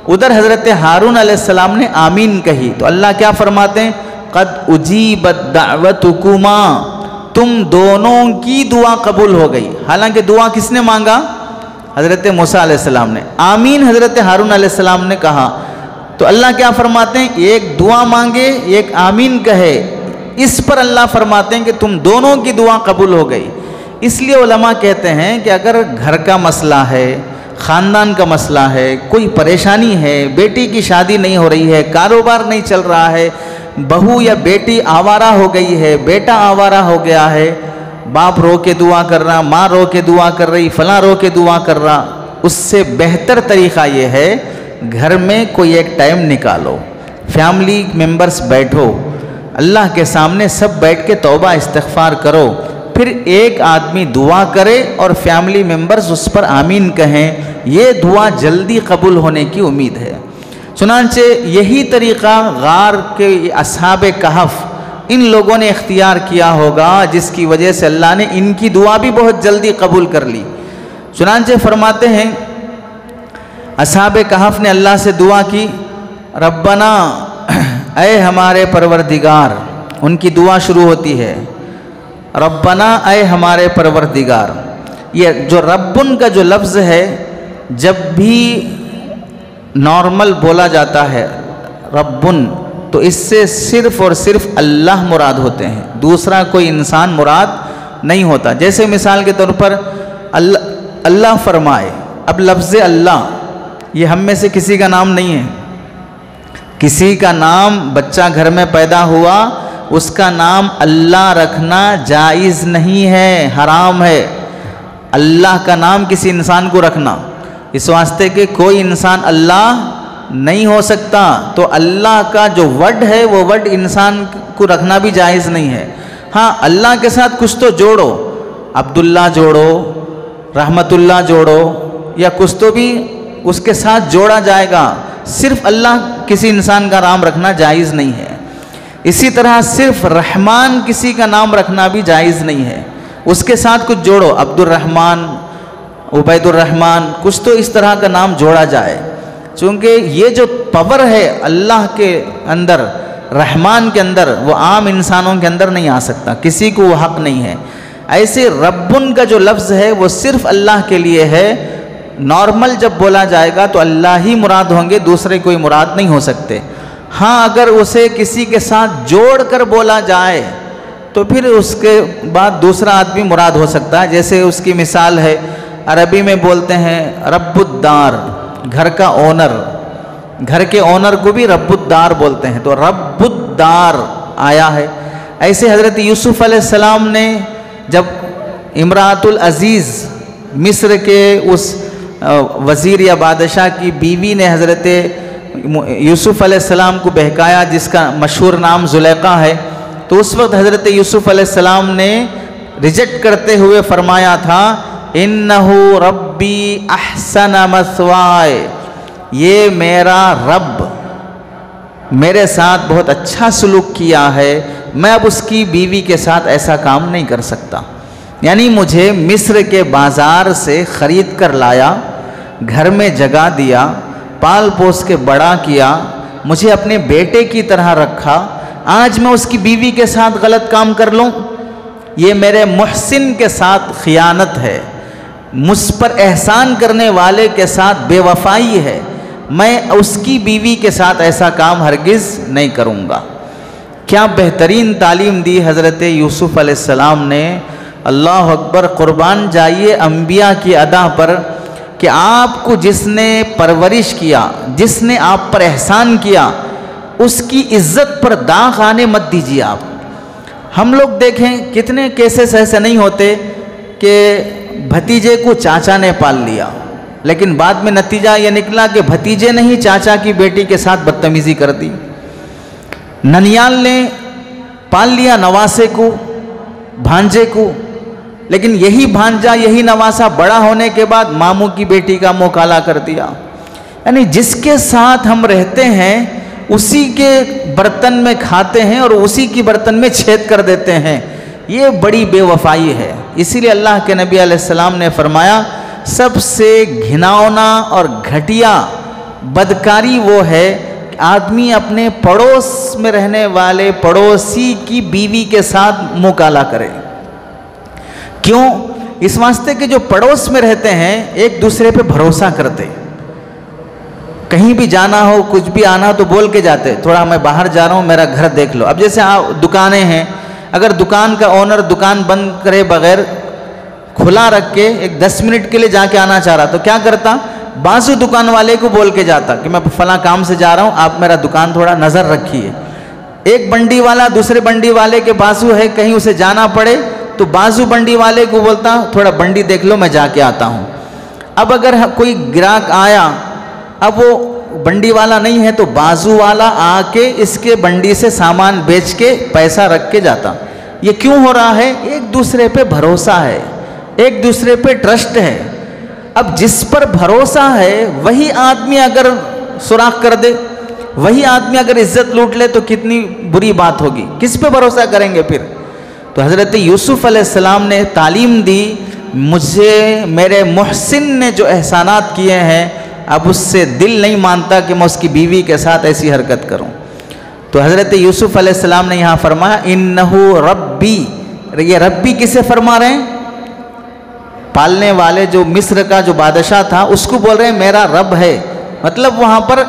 ادھر حضرت ہارون علیہ السلام نے آمین کہی۔ تو اللہ کیا فرماتے ہیں؟ قد اجیبت دعوتکما، تم دونوں کی دعا قبول ہو گئی۔ حالانکہ دعا کس نے مانگا؟ حضرت موسیٰ علیہ السلام نے۔ آمین حضرت ہارون علیہ السلام نے کہا۔ تو اللہ کیا فرماتے ہیں؟ ایک دعا مانگے، ایک آمین کہے، اس پر اللہ فرماتے ہیں کہ تم دونوں کی دعا قبول ہو گئی۔ اس لیے علماء کہتے ہیں کہ اگر گھر کا مسئلہ ہے، خاندان کا مسئلہ ہے، کوئی پریشانی ہے، بیٹی کی شادی نہیں ہو رہی ہے، کاروبار نہیں چل رہا ہے، بہو یا بیٹی آوارہ ہو گئی ہے، بیٹا آوارہ ہو گیا ہے، باپ رو کے دعا کر رہا، ماں رو کے دعا کر رہی، فلاں رو کے دعا کر رہا، اس سے بہتر طریقہ یہ ہے گھر میں کوئی ایک ٹائم نکالو، فیملی ممبرز بیٹھو، اللہ کے سامنے سب بیٹھ کے توبہ استغفار کرو، پھر ایک آدمی دعا کرے اور فیملی ممبرز اس پر آمین کہیں، یہ دعا جلدی قبول ہونے کی امید ہے۔ چنانچہ یہی طریقہ غار کے اصحاب کہف ان لوگوں نے اختیار کیا ہوگا، جس کی وجہ سے اللہ نے ان کی دعا بھی بہت جلدی قبول کر لی۔ چنانچہ فرماتے ہیں اصحاب کہف نے اللہ سے دعا کی، ربنا، اے ہمارے پروردگار، ان کی دعا شروع ہوتی ہے ربنا اے ہمارے پروردگار۔ یہ جو ربن کا جو لفظ ہے جب بھی نارمل بولا جاتا ہے ربن، تو اس سے صرف اور صرف اللہ مراد ہوتے ہیں، دوسرا کوئی انسان مراد نہیں ہوتا۔ جیسے مثال کے طور پر اللہ فرمائے، اب لفظ اللہ یہ ہم میں سے کسی کا نام نہیں ہے، کسی کا نام بچہ گھر میں پیدا ہوا اس کا نام اللہ رکھنا جائز نہیں ہے، حرام ہے اللہ کا نام کسی انسان کو رکھنا، اس واسطے کہ کوئی انسان اللہ نہیں ہو سکتا، تو اللہ کا جو ورڈ ہے وہ ورڈ انسان کو رکھنا بھی جائز نہیں ہے۔ ہاں اللہ کے ساتھ کچھ تو جوڑو، عبداللہ جوڑو، رحمت اللہ جوڑو، یا کچھ تو بھی اس کے ساتھ جوڑا جائے گا، صرف اللہ کسی انسان کا نام رکھنا جائز نہیں ہے۔ اسی طرح صرف رحمان کسی کا نام رکھنا بھی جائز نہیں ہے، اس کے ساتھ کچھ جوڑو، عبد الرحمن، عبید الرحمن، کچھ تو اس طرح کا نام جوڑا جائے، چونکہ یہ جو پاور ہے اللہ کے اندر، رحمان کے اندر، وہ عام انسانوں کے اندر نہیں آ سکتا، کسی کو وہ حق نہیں ہے۔ ایسے ربن کا جو لفظ ہے وہ صرف اللہ کے لیے ہے، نارمل جب بولا جائے گا تو اللہ ہی مراد ہوں گے، دوسرے کوئی مراد نہیں ہو سکتے۔ ہاں اگر اسے کسی کے ساتھ جوڑ کر بولا جائے تو پھر اس کے بعد دوسرا آدمی مراد ہو سکتا ہے، جیسے اس کی مثال ہے عربی میں بولتے ہیں رب الدار، گھر کا اونر، گھر کے اونر کو بھی رب الدار بولتے ہیں، تو رب الدار آیا ہے۔ ایسے حضرت یوسف علیہ السلام نے جب امراۃ العزیز مصر کے اس وزیر یا بادشاہ کی بیوی نے حضرت یوسف علیہ السلام کو بہکایا، جس کا مشہور نام زلیخا ہے، تو اس وقت حضرت یوسف علیہ السلام نے ریجیکٹ کرتے ہوئے فرمایا تھا انہو ربی احسن مثوائے، یہ میرا رب میرے ساتھ بہت اچھا سلوک کیا ہے، میں اب اس کی بیوی کے ساتھ ایسا کام نہیں کر سکتا۔ یعنی مجھے مصر کے بازار سے خرید کر لایا، گھر میں جگہ دیا، پال پوس کے بڑا کیا، مجھے اپنے بیٹے کی طرح رکھا، آج میں اس کی بیوی کے ساتھ غلط کام کر لوں، یہ میرے محسن کے ساتھ خیانت ہے، مجھ پر احسان کرنے والے کے ساتھ بے وفائی ہے، میں اس کی بیوی کے ساتھ ایسا کام ہرگز نہیں کروں گا۔ کیا بہترین تعلیم دی حضرت یوسف علیہ السلام نے، اللہ اکبر، قربان جائیے انبیاء کی ادا پر کہ آپ کو جس نے پرورش کیا، جس نے آپ پر احسان کیا، اس کی عزت پر داغ آنے مت دیجیے آپ۔ ہم لوگ دیکھیں کتنے کیسز ایسے نہیں ہوتے کہ بھتیجے کو چاچا نے پال لیا، لیکن بعد میں نتیجہ یہ نکلا کہ بھتیجے نے ہی چاچا کی بیٹی کے ساتھ بدتمیزی کر دی۔ ننیال نے پال لیا نواسے کو، بھانجے کو، لیکن یہی بھانجا، یہی نواسا بڑا ہونے کے بعد ماموں کی بیٹی کا منہ کالا کر دیا۔ یعنی جس کے ساتھ ہم رہتے ہیں اسی کے برتن میں کھاتے ہیں اور اسی کی برتن میں چھید کر دیتے ہیں، یہ بڑی بے وفائی ہے۔ اسی لیے اللہ کے نبی علیہ السلام نے فرمایا سب سے گھناؤنا اور گھٹیا بدکاری وہ ہے کہ آدمی اپنے پڑوس میں رہنے والے پڑوسی کی بیوی کے ساتھ منہ کالا کرے۔ کیوں؟ اس واسطے کہ جو پڑوس میں رہتے ہیں ایک دوسرے پہ بھروسہ کرتے، کہیں بھی جانا ہو، کچھ بھی آنا تو بول کے جاتے، تھوڑا میں باہر جا رہا ہوں میرا گھر دیکھ لو۔ اب جیسے دکانیں ہیں، اگر دکان کا اونر دکان بند کرے بغیر کھلا رکھ کے ایک 10 منٹ کے لیے جا کے آنا چاہ رہا تو کیا کرتا؟ بازو دکان والے کو بول کے جاتا کہ میں فلاں کام سے جا رہا ہوں، آپ میرا دکان تھوڑا نظر رکھیے۔ ایک بنڈی والا دوسرے بنڈی والے کے بازو ہے، کہیں اسے جانا پڑے تو بازو بنڈی والے کو بولتا تھوڑا بنڈی دیکھ لو میں جا کے آتا ہوں۔ اب اگر کوئی گراہک آیا، اب وہ بنڈی والا نہیں ہے تو بازو والا آ کے اس کے بنڈی سے سامان بیچ کے پیسہ رکھ کے جاتا۔ یہ کیوں ہو رہا ہے؟ ایک دوسرے پہ بھروسہ ہے، ایک دوسرے پہ ٹرسٹ ہے۔ اب جس پر بھروسہ ہے وہی آدمی اگر سوراخ کر دے، وہی آدمی اگر عزت لوٹ لے تو کتنی بری بات ہوگی، کس پہ بھروسہ کریں گے پھر؟ تو حضرت یوسف علیہ السلام نے تعلیم دی، مجھے میرے محسن نے جو احسانات کیے ہیں اب اس سے دل نہیں مانتا کہ میں اس کی بیوی کے ساتھ ایسی حرکت کروں۔ تو حضرت یوسف علیہ السلام نے یہاں فرمایا انہو ربی، یہ ربی کسے فرما رہے ہیں؟ پالنے والے جو مصر کا جو بادشاہ تھا اس کو بول رہے ہیں میرا رب ہے، مطلب وہاں پر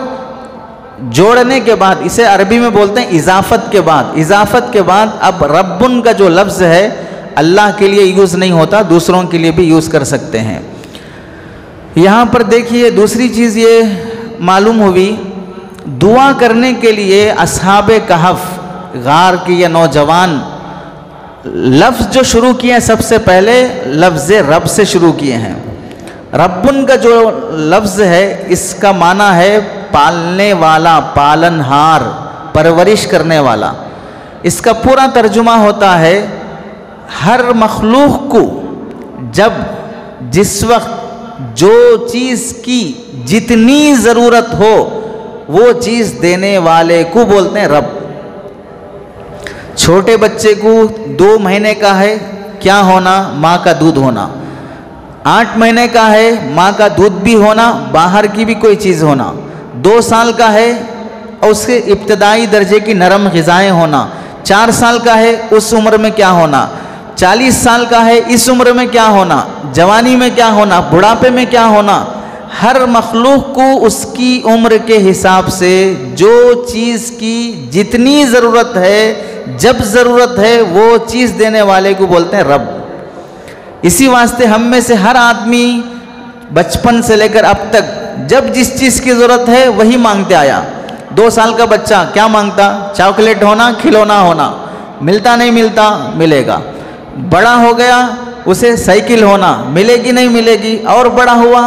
جوڑنے کے بعد، اسے عربی میں بولتے ہیں اضافت کے بعد، اضافت کے بعد اب ربن کا جو لفظ ہے اللہ کے لیے یوز نہیں ہوتا، دوسروں کے لیے بھی یوز کر سکتے ہیں۔ یہاں پر دیکھیے دوسری چیز یہ معلوم ہوئی، دعا کرنے کے لیے اصحاب کہف غار کی یہ نوجوان لفظ جو شروع کیے ہیں سب سے پہلے لفظ رب سے شروع کیے ہیں۔ ربن کا جو لفظ ہے اس کا معنی ہے پالنے والا، پالنہار، پرورش کرنے والا۔ اس کا پورا ترجمہ ہوتا ہے ہر مخلوق کو جب جس وقت جو چیز کی جتنی ضرورت ہو وہ چیز دینے والے کو بولتے ہیں رب۔ چھوٹے بچے کو 2 مہینے کا ہے کیا ہونا؟ ماں کا دودھ ہونا۔ 8 مہینے کا ہے ماں کا دودھ بھی ہونا، باہر کی بھی کوئی چیز ہونا۔ 2 سال کا ہے اور اس کے ابتدائی درجے کی نرم غذائیں ہونا۔ 4 سال کا ہے اس عمر میں کیا ہونا۔ 40 سال کا ہے اس عمر میں کیا ہونا۔ جوانی میں کیا ہونا، بڑھاپے میں کیا ہونا۔ ہر مخلوق کو اس کی عمر کے حساب سے جو چیز کی جتنی ضرورت ہے، جب ضرورت ہے، وہ چیز دینے والے کو بولتے ہیں رب۔ اسی واسطے ہم میں سے ہر آدمی بچپن سے لے کر اب تک جب جس چیز کی ضرورت ہے وہی مانگتے آیا۔ 2 سال کا بچہ کیا مانگتا؟ چاکلیٹ ہونا، کھلونا ہونا۔ ملتا نہیں ملتا، ملے گا۔ بڑا ہو گیا اسے سائیکل ہونا، ملے گی نہیں ملے گی۔ اور بڑا ہوا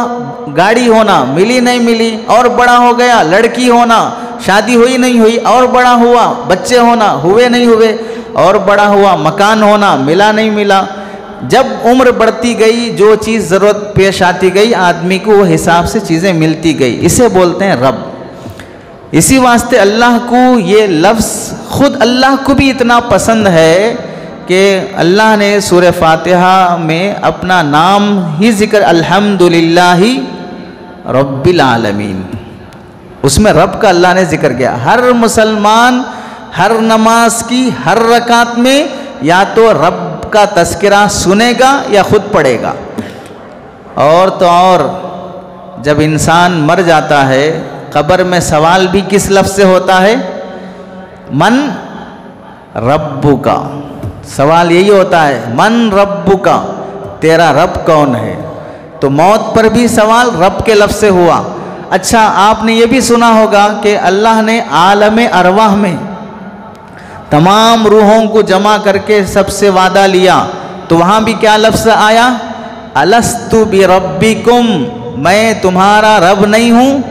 گاڑی ہونا، ملی نہیں ملی۔ اور بڑا ہو گیا لڑکی ہونا، شادی ہوئی نہیں ہوئی۔ اور بڑا ہوا بچے ہونا، ہوئے نہیں ہوئے۔ اور بڑا ہوا مکان ہونا، ملا نہیں ملا۔ جب عمر بڑھتی گئی جو چیز ضرورت پیش آتی گئی آدمی کو وہ حساب سے چیزیں ملتی گئی، اسے بولتے ہیں رب۔ اسی واسطے اللہ کو یہ لفظ خود اللہ کو بھی اتنا پسند ہے کہ اللہ نے سورہ فاتحہ میں اپنا نام ہی ذکر الحمدللہ رب العالمین، اس میں رب کا اللہ نے ذکر کیا۔ ہر مسلمان ہر نماز کی ہر رکعت میں یا تو رب کا تذکرہ سنے گا یا خود پڑھے گا۔ اور تو اور جب انسان مر جاتا ہے قبر میں سوال بھی کس لفظ سے ہوتا ہے؟ من ربک۔ سوال یہی ہوتا ہے من ربک، تیرا رب کون ہے؟ تو موت پر بھی سوال رب کے لفظ سے ہوا۔ اچھا آپ نے یہ بھی سنا ہوگا کہ اللہ نے عالم ارواح میں تمام روحوں کو جمع کر کے سب سے وعدہ لیا، تو وہاں بھی کیا لفظ آیا؟ الست بربکم، میں تمہارا رب نہیں ہوں؟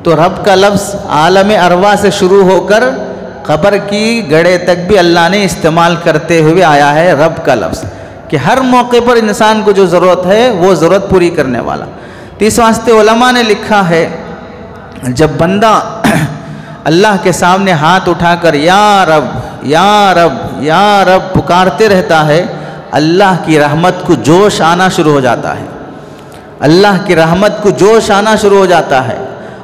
تو رب کا لفظ عالم ارواح سے شروع ہو کر قبر کی گڑے تک بھی اللہ نے استعمال کرتے ہوئے آیا ہے رب کا لفظ، کہ ہر موقع پر انسان کو جو ضرورت ہے وہ ضرورت پوری کرنے والا۔ تو اس واسطے علماء نے لکھا ہے جب بندہ اللہ کے سامنے ہاتھ اٹھا کر یا رب یا رب یا رب پکارتے رہتا ہے، اللہ کی رحمت کو جوش آنا شروع ہو جاتا ہے۔ اللہ کی رحمت کو جوش آنا شروع ہو جاتا ہے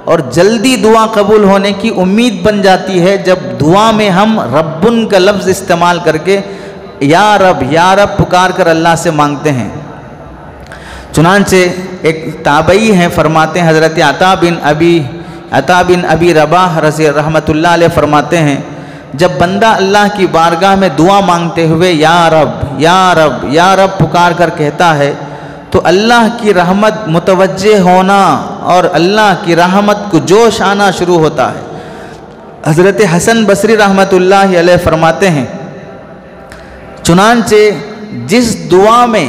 اور جلدی دعا قبول ہونے کی امید بن جاتی ہے جب دعا میں ہم ربن کا لفظ استعمال کر کے یا رب پکار کر اللہ سے مانگتے ہیں۔ چنانچہ ایک تابعی ہیں فرماتے ہیں، حضرت عطا بن ابی رباح رضی رحمت اللہ علیہ فرماتے ہیں جب بندہ اللہ کی بارگاہ میں دعا مانگتے ہوئے یا رب یا رب یا رب پکار کر کہتا ہے تو اللہ کی رحمت متوجہ ہونا اور اللہ کی رحمت کو جوش آنا شروع ہوتا ہے۔ حضرت حسن بصری رحمت اللہ علیہ فرماتے ہیں چنانچہ جس دعا میں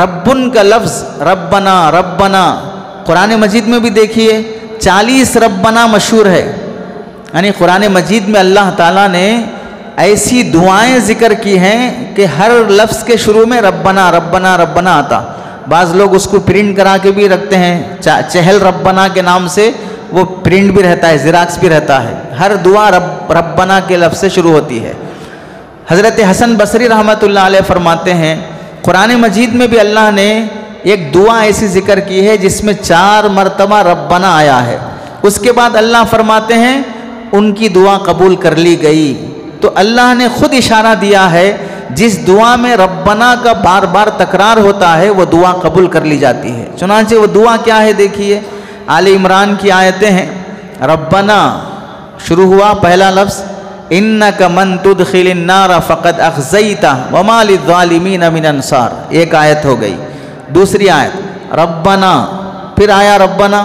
ربن کا لفظ ربنا ربنا، قرآن مجید میں بھی دیکھیے 40 ربنا مشہور ہے، یعنی قرآن مجید میں اللہ تعالیٰ نے ایسی دعائیں ذکر کی ہیں کہ ہر لفظ کے شروع میں ربنا ربنا ربنا آتا۔ بعض لوگ اس کو پرنٹ کرا کے بھی رکھتے ہیں، چہل ربنا کے نام سے وہ پرنٹ بھی رہتا ہے، زیراکس بھی رہتا ہے۔ ہر دعا ربنا کے لفظ سے شروع ہوتی ہے۔ حضرت حسن بصری رحمت اللہ علیہ فرماتے ہیں قرآن مجید میں بھی اللہ نے ایک دعا ایسی ذکر کی ہے جس میں 4 مرتبہ ربنا آیا ہے، اس کے بعد اللہ فرماتے ہیں ان کی دعا قبول کر لی گئی۔ تو اللہ نے خود اشارہ دیا ہے جس دعا میں ربنا کا بار بار تکرار ہوتا ہے وہ دعا قبول کر لی جاتی ہے۔ چنانچہ وہ دعا کیا ہے دیکھیے، آل عمران کی آیتیں ہیں۔ ربنا شروع ہوا پہلا لفظ انک من تدخل النار فقد اخزیتہ وما للظالمین من انصار، ایک آیت ہو گئی۔ دوسری آیت ربنا، پھر آیا ربنا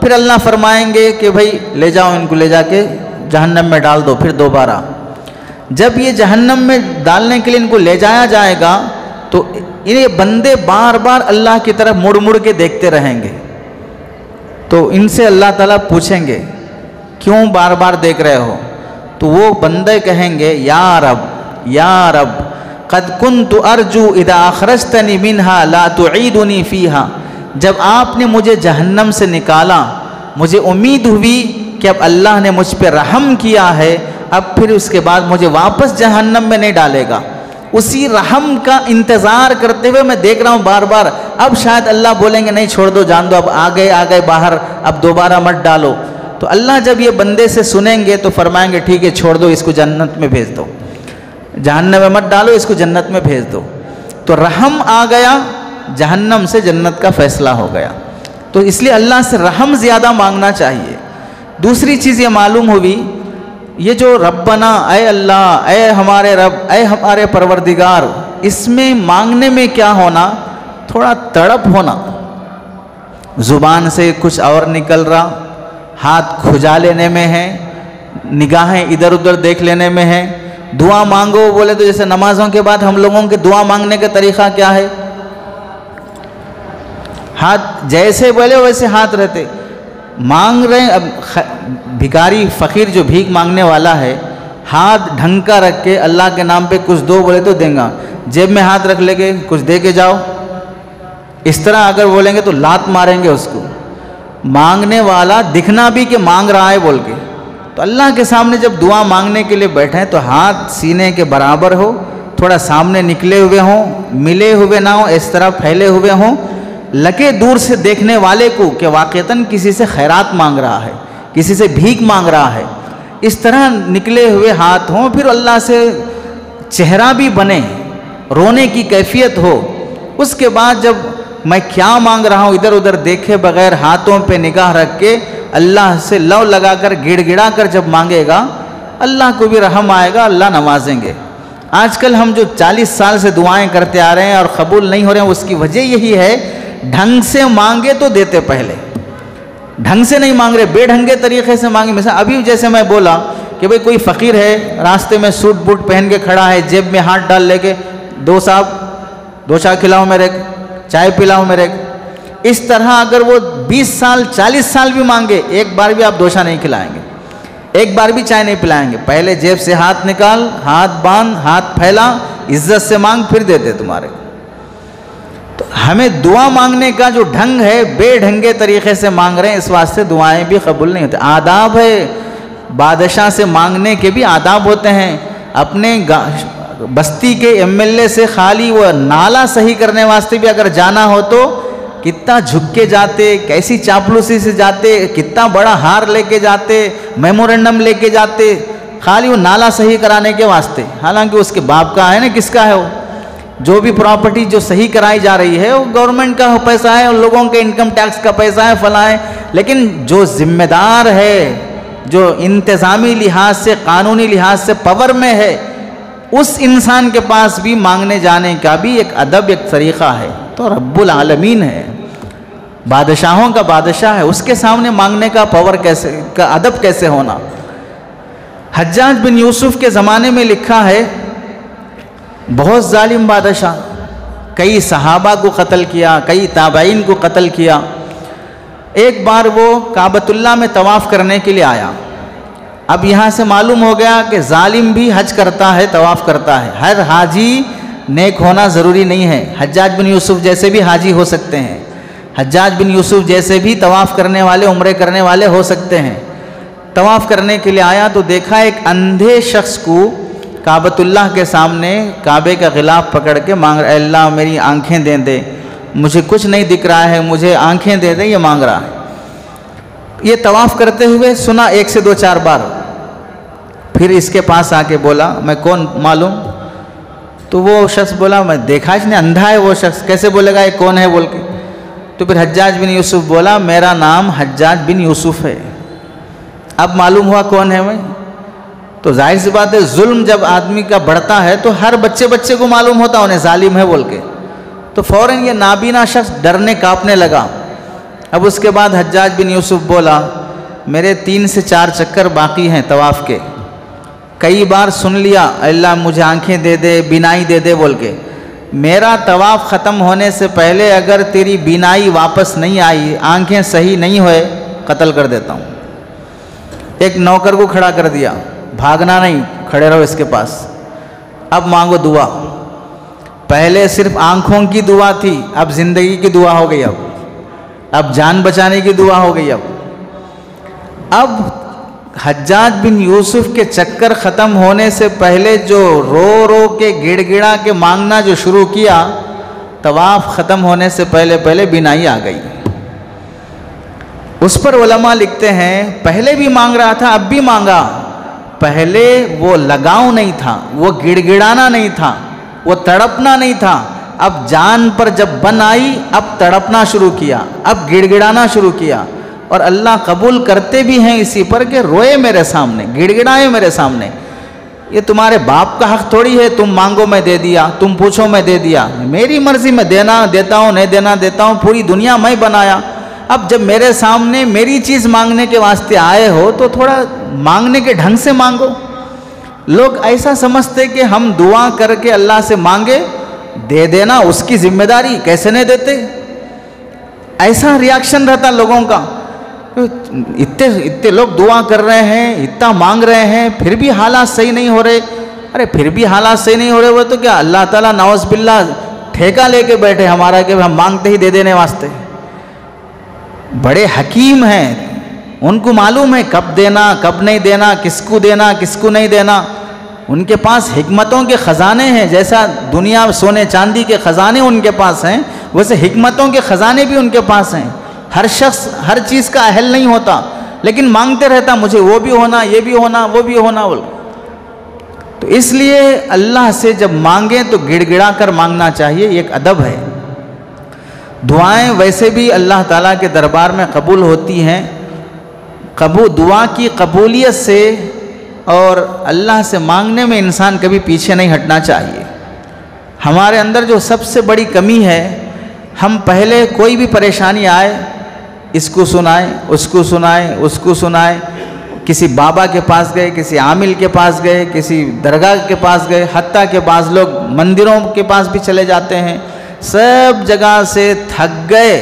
پھر اللہ فرمائیں گے کہ بھائی لے جاؤ ان کو، لے جا کے جہنم میں ڈال دو پھر دوبارہ۔ جب یہ جہنم میں ڈالنے کے لیے ان کو لے جایا جائے گا تو یہ بندے بار بار اللہ کی طرف مڑ مڑ کے دیکھتے رہیں گے، تو ان سے اللہ تعالیٰ پوچھیں گے کیوں بار بار دیکھ رہے ہو؟ تو وہ بندے کہیں گے یا رب قد کنت ارجو اذا اخرجتنی منہا لا تعیدنی فیہا، جب آپ نے مجھے جہنم سے نکالا مجھے امید ہوئی کہ اب اللہ نے مجھ پہ رحم کیا ہے، اب پھر اس کے بعد مجھے واپس جہنم میں نہیں ڈالے گا۔ اسی رحم کا انتظار کرتے ہوئے میں دیکھ رہا ہوں بار بار، اب شاید اللہ بولیں گے نہیں چھوڑ دو جان دو، اب آ گئے باہر، اب دوبارہ مت ڈالو۔ تو اللہ جب یہ بندے سے سنیں گے تو فرمائیں گے ٹھیک ہے چھوڑ دو، اس کو جنت میں بھیج دو، جہنم میں مت ڈالو، اس کو جنت میں بھیج دو۔ تو رحم آ گیا، جہنم سے جنت کا فیصلہ ہو گیا۔ تو اس لیے اللہ سے رحم زیادہ مانگنا چاہیے۔ دوسری چیز یہ معلوم ہوئی، یہ جو ربنا، اے اللہ، اے ہمارے رب، اے ہمارے پروردگار، اس میں مانگنے میں کیا ہونا؟ تھوڑا تڑپ ہونا، زبان سے کچھ اور نکل رہا، ہاتھ کھجا لینے میں ہے، نگاہیں ادھر ادھر دیکھ لینے میں ہے۔ دعا مانگو بولے تو جیسے نمازوں کے بعد ہم لوگوں کے دعا مانگنے کا طریقہ کیا ہے؟ ہاتھ جیسے بولے ویسے ہاتھ رہتے، مانگ رہے ہیں۔ اب بھکاری فقیر جو بھیک مانگنے والا ہے، ہاتھ ڈھنکا رکھ کے اللہ کے نام پہ کچھ دو بولے تو دیں گا، جیب میں ہاتھ رکھ لے کے کچھ دے کے جاؤ، اس طرح اگر بولیں گے تو لات ماریں گے اس کو۔ مانگنے والا دکھنا بھی کہ مانگ رہا ہے بول کے۔ تو اللہ کے سامنے جب دعا مانگنے کے لیے بیٹھیں تو ہاتھ سینے کے برابر ہو، تھوڑا سامنے نکلے ہوئے ہوں، ملے ہوئے نہ ہوں، اس طرح پھیلے ہوئے ہوں، لگے دور سے دیکھنے والے کو کہ واقعتاً کسی سے خیرات مانگ رہا ہے، کسی سے بھیک مانگ رہا ہے، اس طرح نکلے ہوئے ہاتھ ہوں۔ پھر اللہ سے چہرہ بھی بنے، رونے کی کیفیت ہو۔ اس کے بعد جب میں کیا مانگ رہا ہوں ادھر ادھر دیکھے بغیر ہاتھوں پہ نگاہ رکھ کے اللہ سے لو لگا کر گڑ گڑا کر جب مانگے گا، اللہ کو بھی رحم آئے گا، اللہ نوازیں گے۔ آج کل ہم جو 40 سال سے دعائیں کرتے آ رہے ہیں اور قبول نہیں ہو رہے ہیں، اس کی وجہ یہی ہے ڈھنگ سے مانگے تو دیتے، پہلے ڈھنگ سے نہیں مانگ رہے، بے ڈھنگے طریقے سے مانگے۔ مثلا ابھی جیسے میں بولا کہ بھئی کوئی فقیر ہے، راستے میں سوٹ بوٹ پہن کے کھڑا ہے، جیب میں ہاتھ ڈال لے کے دو صاحب دو چائے کھلاؤ میرے، چائے پلاؤ میرے، اس طرح اگر وہ 20 سال 40 سال بھی مانگے، ایک بار بھی آپ دوشا نہیں کھلائیں گے، ایک بار بھی چائے نہیں پلائیں گے۔ پہلے جیب سے ہاتھ نکال، ہاتھ باندھ، ہاتھ پھیلا، عزت سے مانگ، پھر دیتے تمہارے۔ تو ہمیں دعا مانگنے کا جو ڈھنگ ہے بے ڈھنگے طریقے سے مانگ رہے ہیں، اس واسطے دعائیں بھی قبول نہیں ہوتی۔ آداب ہے، بادشاہ سے مانگنے کے بھی آداب ہوتے ہیں۔ اپنے بستی کے MLA سے خالی وہ نالا صحیح کرنے واسطے بھی اگر جانا ہو تو کتنا جھک کے جاتے، کیسی چاپلوسی سے جاتے، کتنا بڑا ہار لے کے جاتے، میمورنڈم لے کے جاتے، خالی وہ نالا صحیح کرانے کے واسطے۔ حالانکہ اس کے باپ کا ہے نا، کس کا ہے وہ؟ جو بھی پراپرٹی جو صحیح کرائی جا رہی ہے وہ گورنمنٹ کا پیسہ ہے، ان لوگوں کے انکم ٹیکس کا پیسہ ہے، فلاں ہے۔ لیکن جو ذمہ دار ہے، جو انتظامی لحاظ سے، قانونی لحاظ سے پاور میں ہے، اس انسان کے پاس بھی مانگنے جانے کا بھی ایک ادب، ایک طریقہ ہے۔ تو رب العالمین ہے، بادشاہوں کا بادشاہ ہے، اس کے سامنے مانگنے کا پاور کیسے، کا ادب کیسے ہونا۔ حجاج بن یوسف کے زمانے میں لکھا ہے، بہت ظالم بادشاہ، کئی صحابہ کو قتل کیا، کئی تابعین کو قتل کیا۔ ایک بار وہ کعبۃ اللہ میں طواف کرنے کے لیے آیا۔ اب یہاں سے معلوم ہو گیا کہ ظالم بھی حج کرتا ہے، طواف کرتا ہے۔ ہر حاجی نیک ہونا ضروری نہیں ہے۔ حجاج بن یوسف جیسے بھی حاجی ہو سکتے ہیں، حجاج بن یوسف جیسے بھی طواف کرنے والے، عمرے کرنے والے ہو سکتے ہیں۔ طواف کرنے کے لیے آیا تو دیکھا ایک اندھے شخص کو کعبۃ اللہ کے سامنے کعبے کا غلاف پکڑ کے مانگ رہا ہے، اے اللہ میری آنکھیں دے دے، مجھے کچھ نہیں دکھ رہا ہے، مجھے آنکھیں دے دے، یہ مانگ رہا ہے۔ یہ طواف کرتے ہوئے سنا 1 سے 2 4 بار، پھر اس کے پاس آ کے بولا میں کون معلوم؟ تو وہ شخص بولا میں دیکھا اس نے، اندھا ہے وہ شخص، کیسے بولے گا یہ کون ہے بول کے؟ تو پھر حجاج بن یوسف بولا میرا نام حجاج بن یوسف ہے۔ اب معلوم ہوا کون ہے میں؟ تو ظاہر سی بات ہے، ظلم جب آدمی کا بڑھتا ہے تو ہر بچے کو معلوم ہوتا انہیں ظالم ہے بول کے۔ تو فوراً یہ نابینا شخص ڈرنے کانپنے لگا، اب اس کے بعد حجاج بن یوسف بولا میرے 3 سے 4 چکر باقی ہیں طواف کے، کئی بار سن لیا اللہ مجھے آنکھیں دے دے، بینائی دے دے بول کے، میرا طواف ختم ہونے سے پہلے اگر تیری بینائی واپس نہیں آئی، آنکھیں صحیح نہیں ہوئے، قتل کر دیتا ہوں۔ ایک نوکر کو کھڑا کر دیا، بھاگنا نہیں، کھڑے رہو اس کے پاس، اب مانگو دعا۔ پہلے صرف آنکھوں کی دعا تھی، اب زندگی کی دعا ہو گئی، اب جان بچانے کی دعا ہو گئی۔ اب حجاج بن یوسف کے چکر ختم ہونے سے پہلے جو رو رو کے گڑ گڑا کے مانگنا جو شروع کیا، طواف ختم ہونے سے پہلے بینائی آ گئی۔ اس پر علماء لکھتے ہیں پہلے بھی مانگ رہا تھا، اب بھی مانگا، پہلے وہ لگاؤ نہیں تھا، وہ گڑ گڑانا نہیں تھا، وہ تڑپنا نہیں تھا، اب جان پر جب بن آئی اب تڑپنا شروع کیا، اب گڑ گڑانا شروع کیا، اور اللہ قبول کرتے بھی ہیں اسی پر کہ روئے میرے سامنے، گڑ گڑائے میرے سامنے۔ یہ تمہارے باپ کا حق تھوڑی ہے تم مانگو میں دے دیا، تم پوچھو میں دے دیا، میری مرضی میں دینا دیتا ہوں، نہیں دینا دیتا ہوں، پوری دنیا میں بنایا۔ اب جب میرے سامنے میری چیز مانگنے کے واسطے آئے ہو تو تھوڑا مانگنے کے ڈھنگ سے مانگو۔ لوگ ایسا سمجھتے کہ ہم دعا کر کے اللہ سے مانگے، دے دینا اس کی ذمہ داری، کیسے نہیں دیتے، ایسا ریاکشن رہتا لوگوں کا۔ اتنے لوگ دعا کر رہے ہیں، اتنا مانگ رہے ہیں، پھر بھی حالات صحیح نہیں ہو رہے۔ ارے پھر بھی حالات صحیح نہیں ہو رہے وہ تو کیا اللہ تعالیٰ نعوذ باللہ ٹھیکہ لے کے بیٹھے ہمارا کہ ہم مانگتے ہی دے دینے واسطے؟ بڑے حکیم ہیں، ان کو معلوم ہے کب دینا کب نہیں دینا، کس کو نہیں دینا۔ ان کے پاس حکمتوں کے خزانے ہیں، جیسا دنیا سونے چاندی کے خزانے ان کے پاس ہیں، ویسے حکمتوں کے خزانے بھی ان کے پاس ہیں۔ ہر شخص ہر چیز کا اہل نہیں ہوتا، لیکن مانگتے رہتا مجھے وہ بھی ہونا، یہ بھی ہونا، وہ بھی ہونا بول۔ تو اس لیے اللہ سے جب مانگیں تو گڑ گڑا کر مانگنا چاہیے، یہ ایک ادب ہے۔ دعائیں ویسے بھی اللہ تعالیٰ کے دربار میں قبول ہوتی ہیں، دعا کی قبولیت سے اور اللہ سے مانگنے میں انسان کبھی پیچھے نہیں ہٹنا چاہیے۔ ہمارے اندر جو سب سے بڑی کمی ہے، ہم پہلے کوئی بھی پریشانی آئے اس کو سنائیں، اس کو سنائیں، اس کو سنائیں، کسی بابا کے پاس گئے، کسی عامل کے پاس گئے، کسی درگاہ کے پاس گئے، حتیٰ کہ بعض لوگ مندروں کے پاس بھی چلے جاتے ہیں، سب جگہ سے تھک گئے،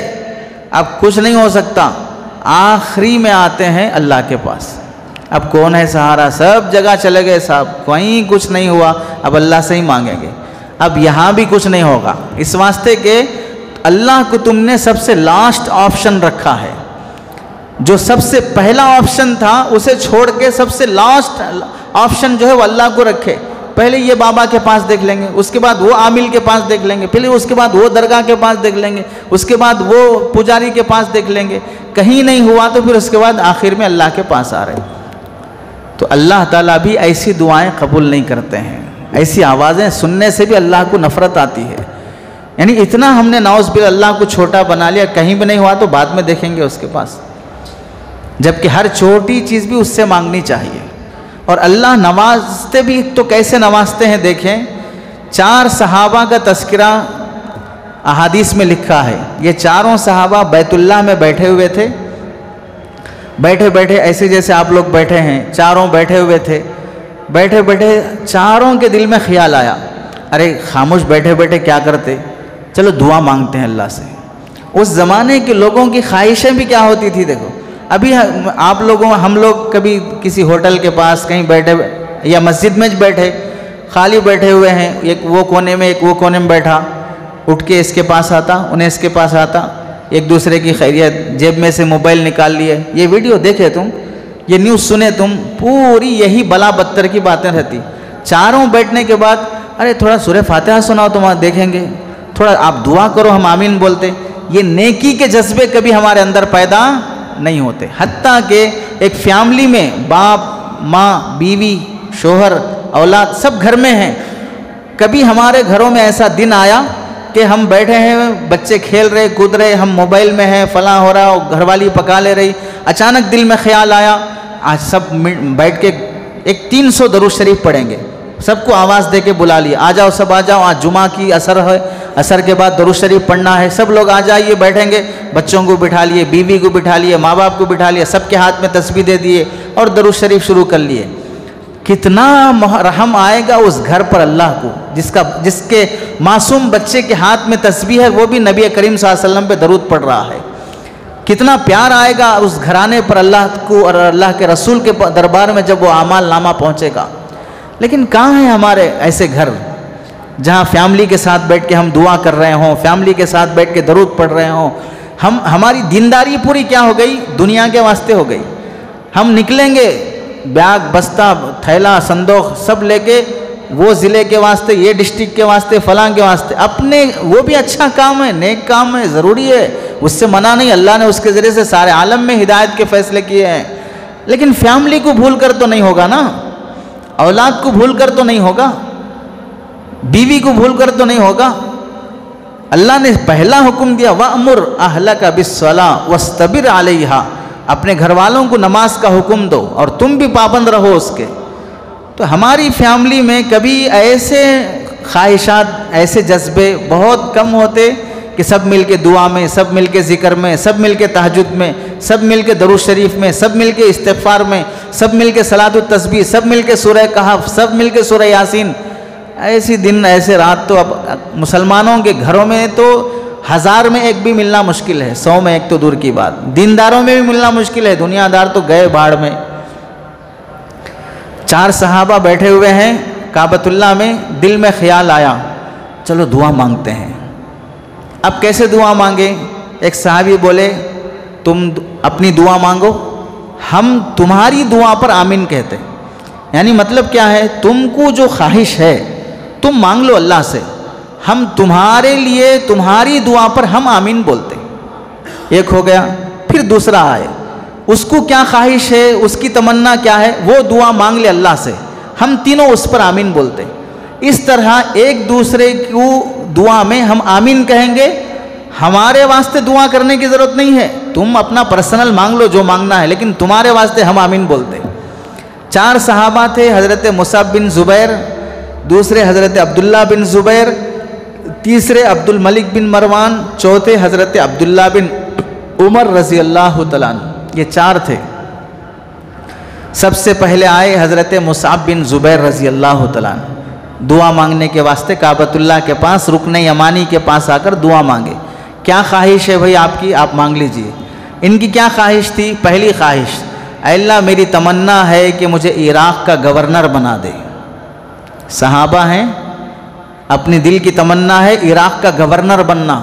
اب کچھ نہیں ہو سکتا، آخری میں آتے ہیں اللہ کے پاس۔ اب کون ہے سہارا؟ سب جگہ چلے گئے صاحب، کہیں کچھ نہیں ہوا، اب اللہ سے ہی مانگیں گے، اب یہاں بھی کچھ نہیں ہوگا، اس واسطے کہ اللہ کو تم نے سب سے لاسٹ آپشن رکھا ہے۔ جو سب سے پہلا آپشن تھا اسے چھوڑ کے سب سے لاسٹ آپشن جو ہے وہ اللہ کو رکھے۔ پہلے یہ بابا کے پاس دیکھ لیں گے، اس کے بعد وہ عامل کے پاس دیکھ لیں گے، پھر اس کے بعد وہ درگاہ کے پاس دیکھ لیں گے، اس کے بعد وہ پجاری کے پاس دیکھ لیں گے، کہیں نہیں ہوا تو پھر اس کے بعد آخر میں اللہ کے پاس آ رہے۔ تو اللہ تعالیٰ بھی ایسی دعائیں قبول نہیں کرتے ہیں، ایسی آوازیں سننے سے بھی اللہ کو نفرت آتی ہے۔ یعنی اتنا ہم نے نعوذ باللہ اللہ کو چھوٹا بنا لیا، کہیں بھی نہیں ہوا تو بعد میں دیکھیں گے اس کے پاس، جبکہ ہر چھوٹی چیز بھی اس سے مانگنی چاہیے۔ اور اللہ نوازتے بھی تو کیسے نوازتے ہیں دیکھیں، 4 صحابہ کا تذکرہ احادیث میں لکھا ہے۔ یہ چاروں صحابہ بیت اللہ میں بیٹھے ہوئے تھے، بیٹھے بیٹھے ایسے جیسے آپ لوگ بیٹھے ہیں، چاروں بیٹھے ہوئے تھے، بیٹھے بیٹھے چاروں کے دل میں خیال آیا، ارے خاموش بیٹھے بیٹھے کیا کرتے، چلو دعا مانگتے ہیں اللہ سے۔ اس زمانے کے لوگوں کی خواہشیں بھی کیا ہوتی تھی دیکھو، ابھی آپ لوگوں ہم لوگ کبھی کسی ہوٹل کے پاس کہیں بیٹھے یا مسجد میں بیٹھے خالی بیٹھے ہوئے ہیں، ایک وہ کونے میں ایک وہ کونے میں بیٹھا، اٹھ کے اس کے پاس آتا، انہیں اس کے پاس آتا، ایک دوسرے کی خیریت، جیب میں سے موبائل نکال لیے، یہ ویڈیو دیکھے تم، یہ نیوز سنے تم، پوری یہی بلا بدتر کی باتیں رہتی۔ چاروں بیٹھنے کے بعد ارے تھوڑا سورہ فاتحہ سناؤ تو وہاں دیکھیں گے، تھوڑا آپ دعا کرو ہم آمین بولتے۔ یہ نیکی کے جذبے کبھی ہمارے اندر پیدا نہیں ہوتے، حتیٰ کہ ایک فیملی میں باپ ماں بیوی شوہر اولاد سب گھر میں ہیں، کبھی ہمارے گھروں میں ایسا دن آیا کہ ہم بیٹھے ہیں، بچے کھیل رہے کود رہے، ہم موبائل میں ہیں، فلاں ہو رہا، گھر والی پکا لے رہی، اچانک دل میں خیال آیا آج سب بیٹھ کے ایک 300 درود شریف پڑھیں گے، سب کو آواز دے کے بلا لیا، آ جاؤ سب آ جاؤ، آج جمعہ کی اثر ہے، اثر کے بعد درود شریف پڑھنا ہے، سب لوگ آ جائیے، بیٹھیں گے۔ بچوں کو بٹھا لیے، بیوی کو بٹھا لیے، ماں باپ کو بٹھا لیے، سب کے ہاتھ میں تسبیح دے دیے اور درود شریف شروع کر لیے۔ کتنا رحم آئے گا اس گھر پر اللہ کو، جس کے معصوم بچے کے ہاتھ میں تسبیح ہے، وہ بھی نبی کریم صلی اللہ علیہ وسلم پہ درود پڑھ رہا ہے۔ کتنا پیار آئے گا اس گھرانے پر اللہ کو اور اللہ کے رسول کے دربار میں جب وہ اعمال نامہ پہنچے گا۔ لیکن کہاں ہیں ہمارے ایسے گھر جہاں فیملی کے ساتھ بیٹھ کے ہم دعا کر رہے ہوں، فیملی کے ساتھ بیٹھ کے درود پڑھ رہے ہوں؟ ہماری دینداری پوری کیا ہو گئی؟ دنیا کے واسطے ہو گئی۔ ہم نکلیں گے بیگ بستہ تھیلا صندوق سب لے کے، وہ ضلع کے واسطے، یہ ڈسٹرکٹ کے واسطے، فلاں کے واسطے، اپنے وہ بھی اچھا کام ہے، نیک کام ہے، ضروری ہے، اس سے منع نہیں، اللہ نے اس کے ذریعے سے سارے عالم میں ہدایت کے فیصلے کیے ہیں۔ لیکن فیملی کو بھول کر تو نہیں ہوگا نا، اولاد کو بھول کر تو نہیں ہوگا، بیوی کو بھول کر تو نہیں ہوگا۔ اللہ نے پہلا حکم دیا وَأْمُرْ أَهْلَكَ بِالصَّلَاةِ وَاسْتَبِرْ عَلَيْهَا، اپنے گھر والوں کو نماز کا حکم دو اور تم بھی پابند رہو اس کے۔ تو ہماری فیملی میں کبھی ایسے خواہشات، ایسے جذبے بہت کم ہوتے کہ سب مل کے دعا میں، سب مل کے ذکر میں، سب مل کے تہجد میں، سب مل کے درود شریف میں، سب مل کے استغفار میں، سب مل کے صلاۃ التسبیح، سب مل کے سورہ کہف، سب مل کے سورہ یاسین۔ ایسی دن ایسے رات تو اب مسلمانوں کے گھروں میں تو 1000 میں ایک بھی ملنا مشکل ہے، 100 میں ایک تو دور کی بات، دینداروں میں بھی ملنا مشکل ہے، دنیا دار تو گئے بھاڑ میں۔ 4 صحابہ بیٹھے ہوئے ہیں کعبۃ اللہ میں، دل میں خیال آیا چلو دعا مانگتے ہیں۔ اب کیسے دعا مانگیں؟ ایک صحابی بولے تم اپنی دعا مانگو، ہم تمہاری دعا پر آمین کہتے۔ یعنی مطلب کیا ہے؟ تم کو جو خواہش ہے تم مانگ لو اللہ سے، ہم تمہارے لیے تمہاری دعا پر ہم آمین بولتے۔ ایک ہو گیا۔ پھر دوسرا آئے، اس کو کیا خواہش ہے، اس کی تمنا کیا ہے، وہ دعا مانگ لے اللہ سے، ہم تینوں اس پر آمین بولتے۔ اس طرح ایک دوسرے کو دعا میں ہم آمین کہیں گے، ہمارے واسطے دعا کرنے کی ضرورت نہیں ہے، تم اپنا پرسنل مانگ لو جو مانگنا ہے، لیکن تمہارے واسطے ہم آمین بولتے۔ 4 صحابہ تھے، حضرت مصعب بن زبیر، دوسرے حضرت عبداللہ بن زبیر، تیسرے عبد الملک بن مروان، چوتھے حضرت عبداللہ بن عمر رضی اللہ تعالیٰ عنہ۔ یہ 4 تھے۔ سب سے پہلے آئے حضرت مصعب بن زبیر رضی اللہ تعالیٰ عنہ، دعا مانگنے کے واسطے کعبۃ اللہ کے پاس رکن یمانی کے پاس آ کر دعا مانگے۔ کیا خواہش ہے بھائی آپ کی؟ آپ مانگ لیجئے۔ ان کی کیا خواہش تھی؟ پہلی خواہش، اے اللہ میری تمنا ہے کہ مجھے عراق کا گورنر بنا دے۔ صحابہ ہیں، اپنی دل کی تمنا ہے عراق کا گورنر بننا،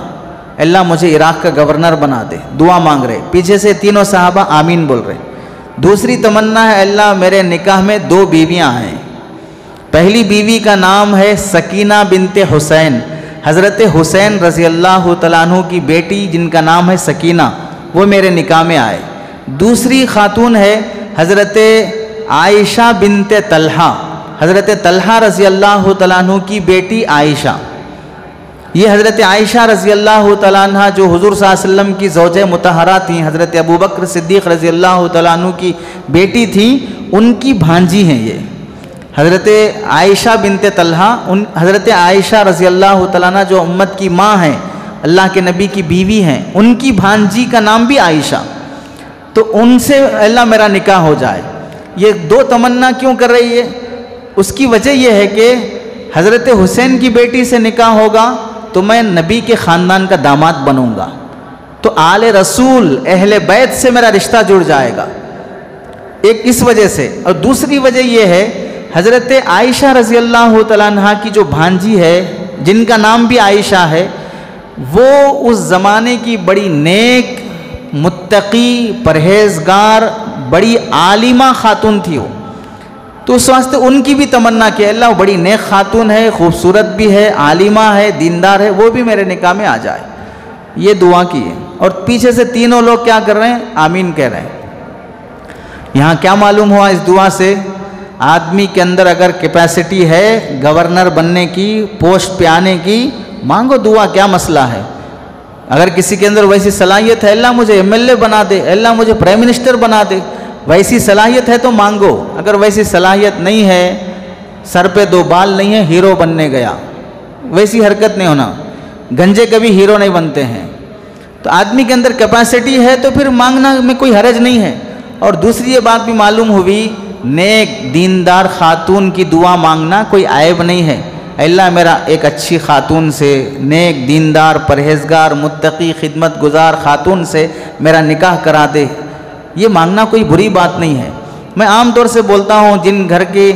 اللہ مجھے عراق کا گورنر بنا دے، دعا مانگ رہے۔ پیچھے سے تینوں صحابہ آمین بول رہے۔ دوسری تمنا ہے اللہ میرے نکاح میں 2 بیویاں ہیں، پہلی بیوی کا نام ہے سکینہ بنت حسین، حضرت حسین رضی اللہ تعالیٰ عنہ کی بیٹی جن کا نام ہے سکینہ، وہ میرے نکاح میں آئے۔ دوسری خاتون ہے حضرت عائشہ بنت طلحہ، حضرت طلحہ رضی اللہ تعالیٰ عنہ کی بیٹی عائشہ۔ یہ حضرت عائشہ رضی اللہ تعالیٰ عنہ جو حضور صلی اللہ علیہ وسلم کی زوجہ مطہرہ تھیں، حضرت ابوبکر صدیق رضی اللہ تعالیٰ عنہ کی بیٹی تھیں، ان کی بھانجی ہیں یہ حضرت عائشہ بنت طلحہ۔ حضرت عائشہ رضی اللہ تعالیٰ عنہ جو امت کی ماں ہیں، اللہ کے نبی کی بیوی ہیں، ان کی بھانجی کا نام بھی عائشہ، تو ان سے اللہ میرا نکاح ہو جائے۔ یہ 2 تمنا کیوں کر رہی ہے؟ اس کی وجہ یہ ہے کہ حضرت حسین کی بیٹی سے نکاح ہوگا تو میں نبی کے خاندان کا داماد بنوں گا، تو آل رسول اہل بیت سے میرا رشتہ جڑ جائے گا، ایک اس وجہ سے۔ اور دوسری وجہ یہ ہے حضرت عائشہ رضی اللہ تعالیٰ عنہ کی جو بھانجی ہے جن کا نام بھی عائشہ ہے، وہ اس زمانے کی بڑی نیک، متقی، پرہیزگار، بڑی عالمہ خاتون تھی وہ، تو اس واسطے ان کی بھی تمنا کہ اللہ وہ بڑی نیک خاتون ہے، خوبصورت بھی ہے، عالمہ ہے، دیندار ہے، وہ بھی میرے نکاح میں آ جائے۔ یہ دعا کی ہے۔ اور پیچھے سے تینوں لوگ کیا کر رہے ہیں؟ آمین کہہ رہے ہیں۔ یہاں کیا معلوم ہوا اس دعا سے؟ آدمی کے اندر اگر کیپیسٹی ہے گورنر بننے کی، پوسٹ پہ آنے کی، مانگو دعا، کیا مسئلہ ہے؟ اگر کسی کے اندر ویسی صلاحیت ہے، اللہ مجھے MLA بنا دے، اللہ مجھے پرائم منسٹر بنا دے، ویسی صلاحیت ہے تو مانگو۔ اگر ویسی صلاحیت نہیں ہے سر پہ 2 بال نہیں ہیں ہیرو بننے گیا، ویسی حرکت نہیں ہونا. گنجے کبھی ہیرو نہیں بنتے ہیں. تو آدمی کے اندر کیپیسٹی ہے تو پھر مانگنا میں کوئی حرج نہیں ہے. اور دوسری یہ بات بھی معلوم ہوئی، نیک دیندار خاتون کی دعا مانگنا کوئی عیب نہیں ہے. اللہ میرا ایک اچھی خاتون سے، نیک دیندار پرہیزگار متقی خدمت گزار خاتون سے میرا نکاح کرا دے، یہ مانگنا کوئی بری بات نہیں ہے. میں عام طور سے بولتا ہوں، جن گھر کے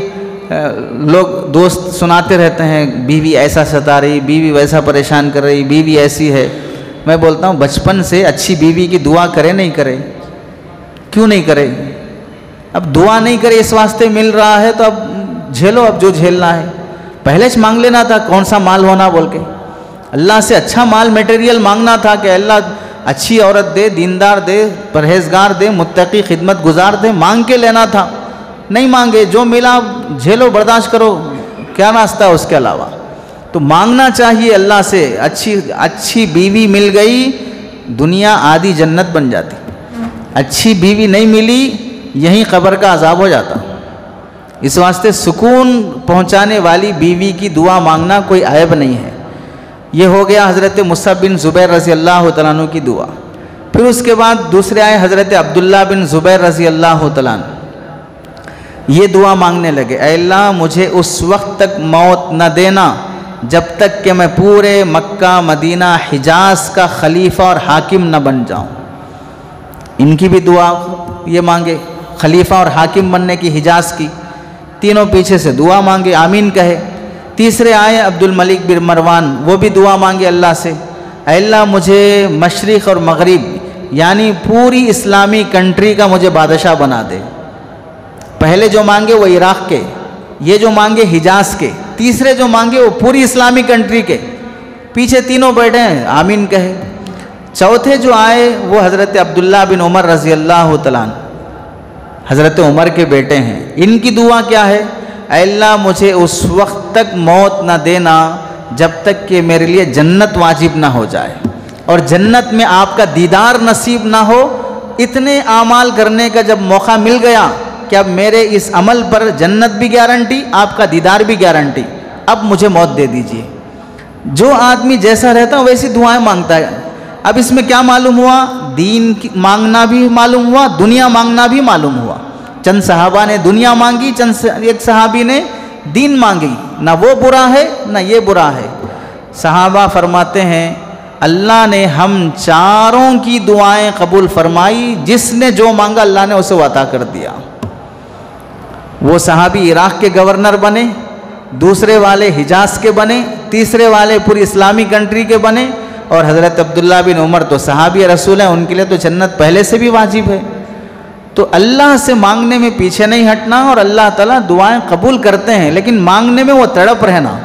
لوگ دوست سناتے رہتے ہیں بیوی ایسا ستا رہی، بیوی ویسا پریشان کر رہی، بیوی ایسی ہے، میں بولتا ہوں بچپن سے اچھی بیوی کی دعا کرے نہیں کرے؟ کیوں نہیں کرے؟ اب دعا نہیں کرے اس واسطے مل رہا ہے تو اب جھیلو، اب جو جھیلنا ہے. پہلے سے مانگ لینا تھا کون سا مال ہونا بول کے، اللہ سے اچھا مال میٹیریل مانگنا تھا کہ اللہ اچھی عورت دے، دیندار دے، پرہیزگار دے، متقی خدمت گزار دے، مانگ کے لینا تھا. نہیں مانگے، جو ملا جھیلو برداشت کرو، کیا راستہ اس کے علاوہ. تو مانگنا چاہیے اللہ سے. اچھی بیوی مل گئی دنیا آدھی جنت بن جاتی، اچھی بیوی نہیں ملی یہیں قبر کا عذاب ہو جاتا. اس واسطے سکون پہنچانے والی بیوی کی دعا مانگنا کوئی عیب نہیں ہے. یہ ہو گیا حضرت مصعب بن زبیر رضی اللہ تعالیٰ عنہ کی دعا. پھر اس کے بعد دوسرے آئے حضرت عبداللہ بن زبیر رضی اللہ تعالیٰ عنہ. یہ دعا مانگنے لگے، اے اللہ مجھے اس وقت تک موت نہ دینا جب تک کہ میں پورے مکہ مدینہ حجاز کا خلیفہ اور حاکم نہ بن جاؤں. ان کی بھی دعا یہ مانگے، خلیفہ اور حاکم بننے کی حجاز کی. تینوں پیچھے سے دعا مانگے، آمین کہے. تیسرے آئے عبد الملک بن مروان، وہ بھی دعا مانگے اللہ سے، اے اللہ مجھے مشرق اور مغرب یعنی پوری اسلامی کنٹری کا مجھے بادشاہ بنا دے. پہلے جو مانگے وہ عراق کے، یہ جو مانگے حجاز کے، تیسرے جو مانگے وہ پوری اسلامی کنٹری کے. پیچھے تینوں بیٹھے ہیں، آمین کہے. چوتھے جو آئے وہ حضرت عبداللہ بن عمر رضی اللہ تعالیٰ عنہ، حضرت عمر کے بیٹے ہیں. ان کی دعا کیا ہے؟ اے اللہ مجھے اس وقت تک موت نہ دینا جب تک کہ میرے لیے جنت واجب نہ ہو جائے اور جنت میں آپ کا دیدار نصیب نہ ہو. اتنے اعمال کرنے کا جب موقع مل گیا کہ اب میرے اس عمل پر جنت بھی گارنٹی، آپ کا دیدار بھی گارنٹی، اب مجھے موت دے دیجئے. جو آدمی جیسا رہتا ویسی دعائیں مانگتا ہے. اب اس میں کیا معلوم ہوا؟ دین مانگنا بھی معلوم ہوا، دنیا مانگنا بھی معلوم ہوا. چند صحابہ نے دنیا مانگی، ایک صحابی نے دین مانگی. نہ وہ برا ہے نہ یہ برا ہے. صحابہ فرماتے ہیں اللہ نے ہم چاروں کی دعائیں قبول فرمائی، جس نے جو مانگا اللہ نے اسے عطا کر دیا. وہ صحابی عراق کے گورنر بنے، دوسرے والے حجاز کے بنے، تیسرے والے پوری اسلامی کنٹری کے بنے، اور حضرت عبداللہ بن عمر تو صحابی رسول ہیں، ان کے لیے تو جنت پہلے سے بھی واجب ہے. تو اللہ سے مانگنے میں پیچھے نہیں ہٹنا، اور اللہ تعالیٰ دعائیں قبول کرتے ہیں، لیکن مانگنے میں وہ تڑپ رہنا.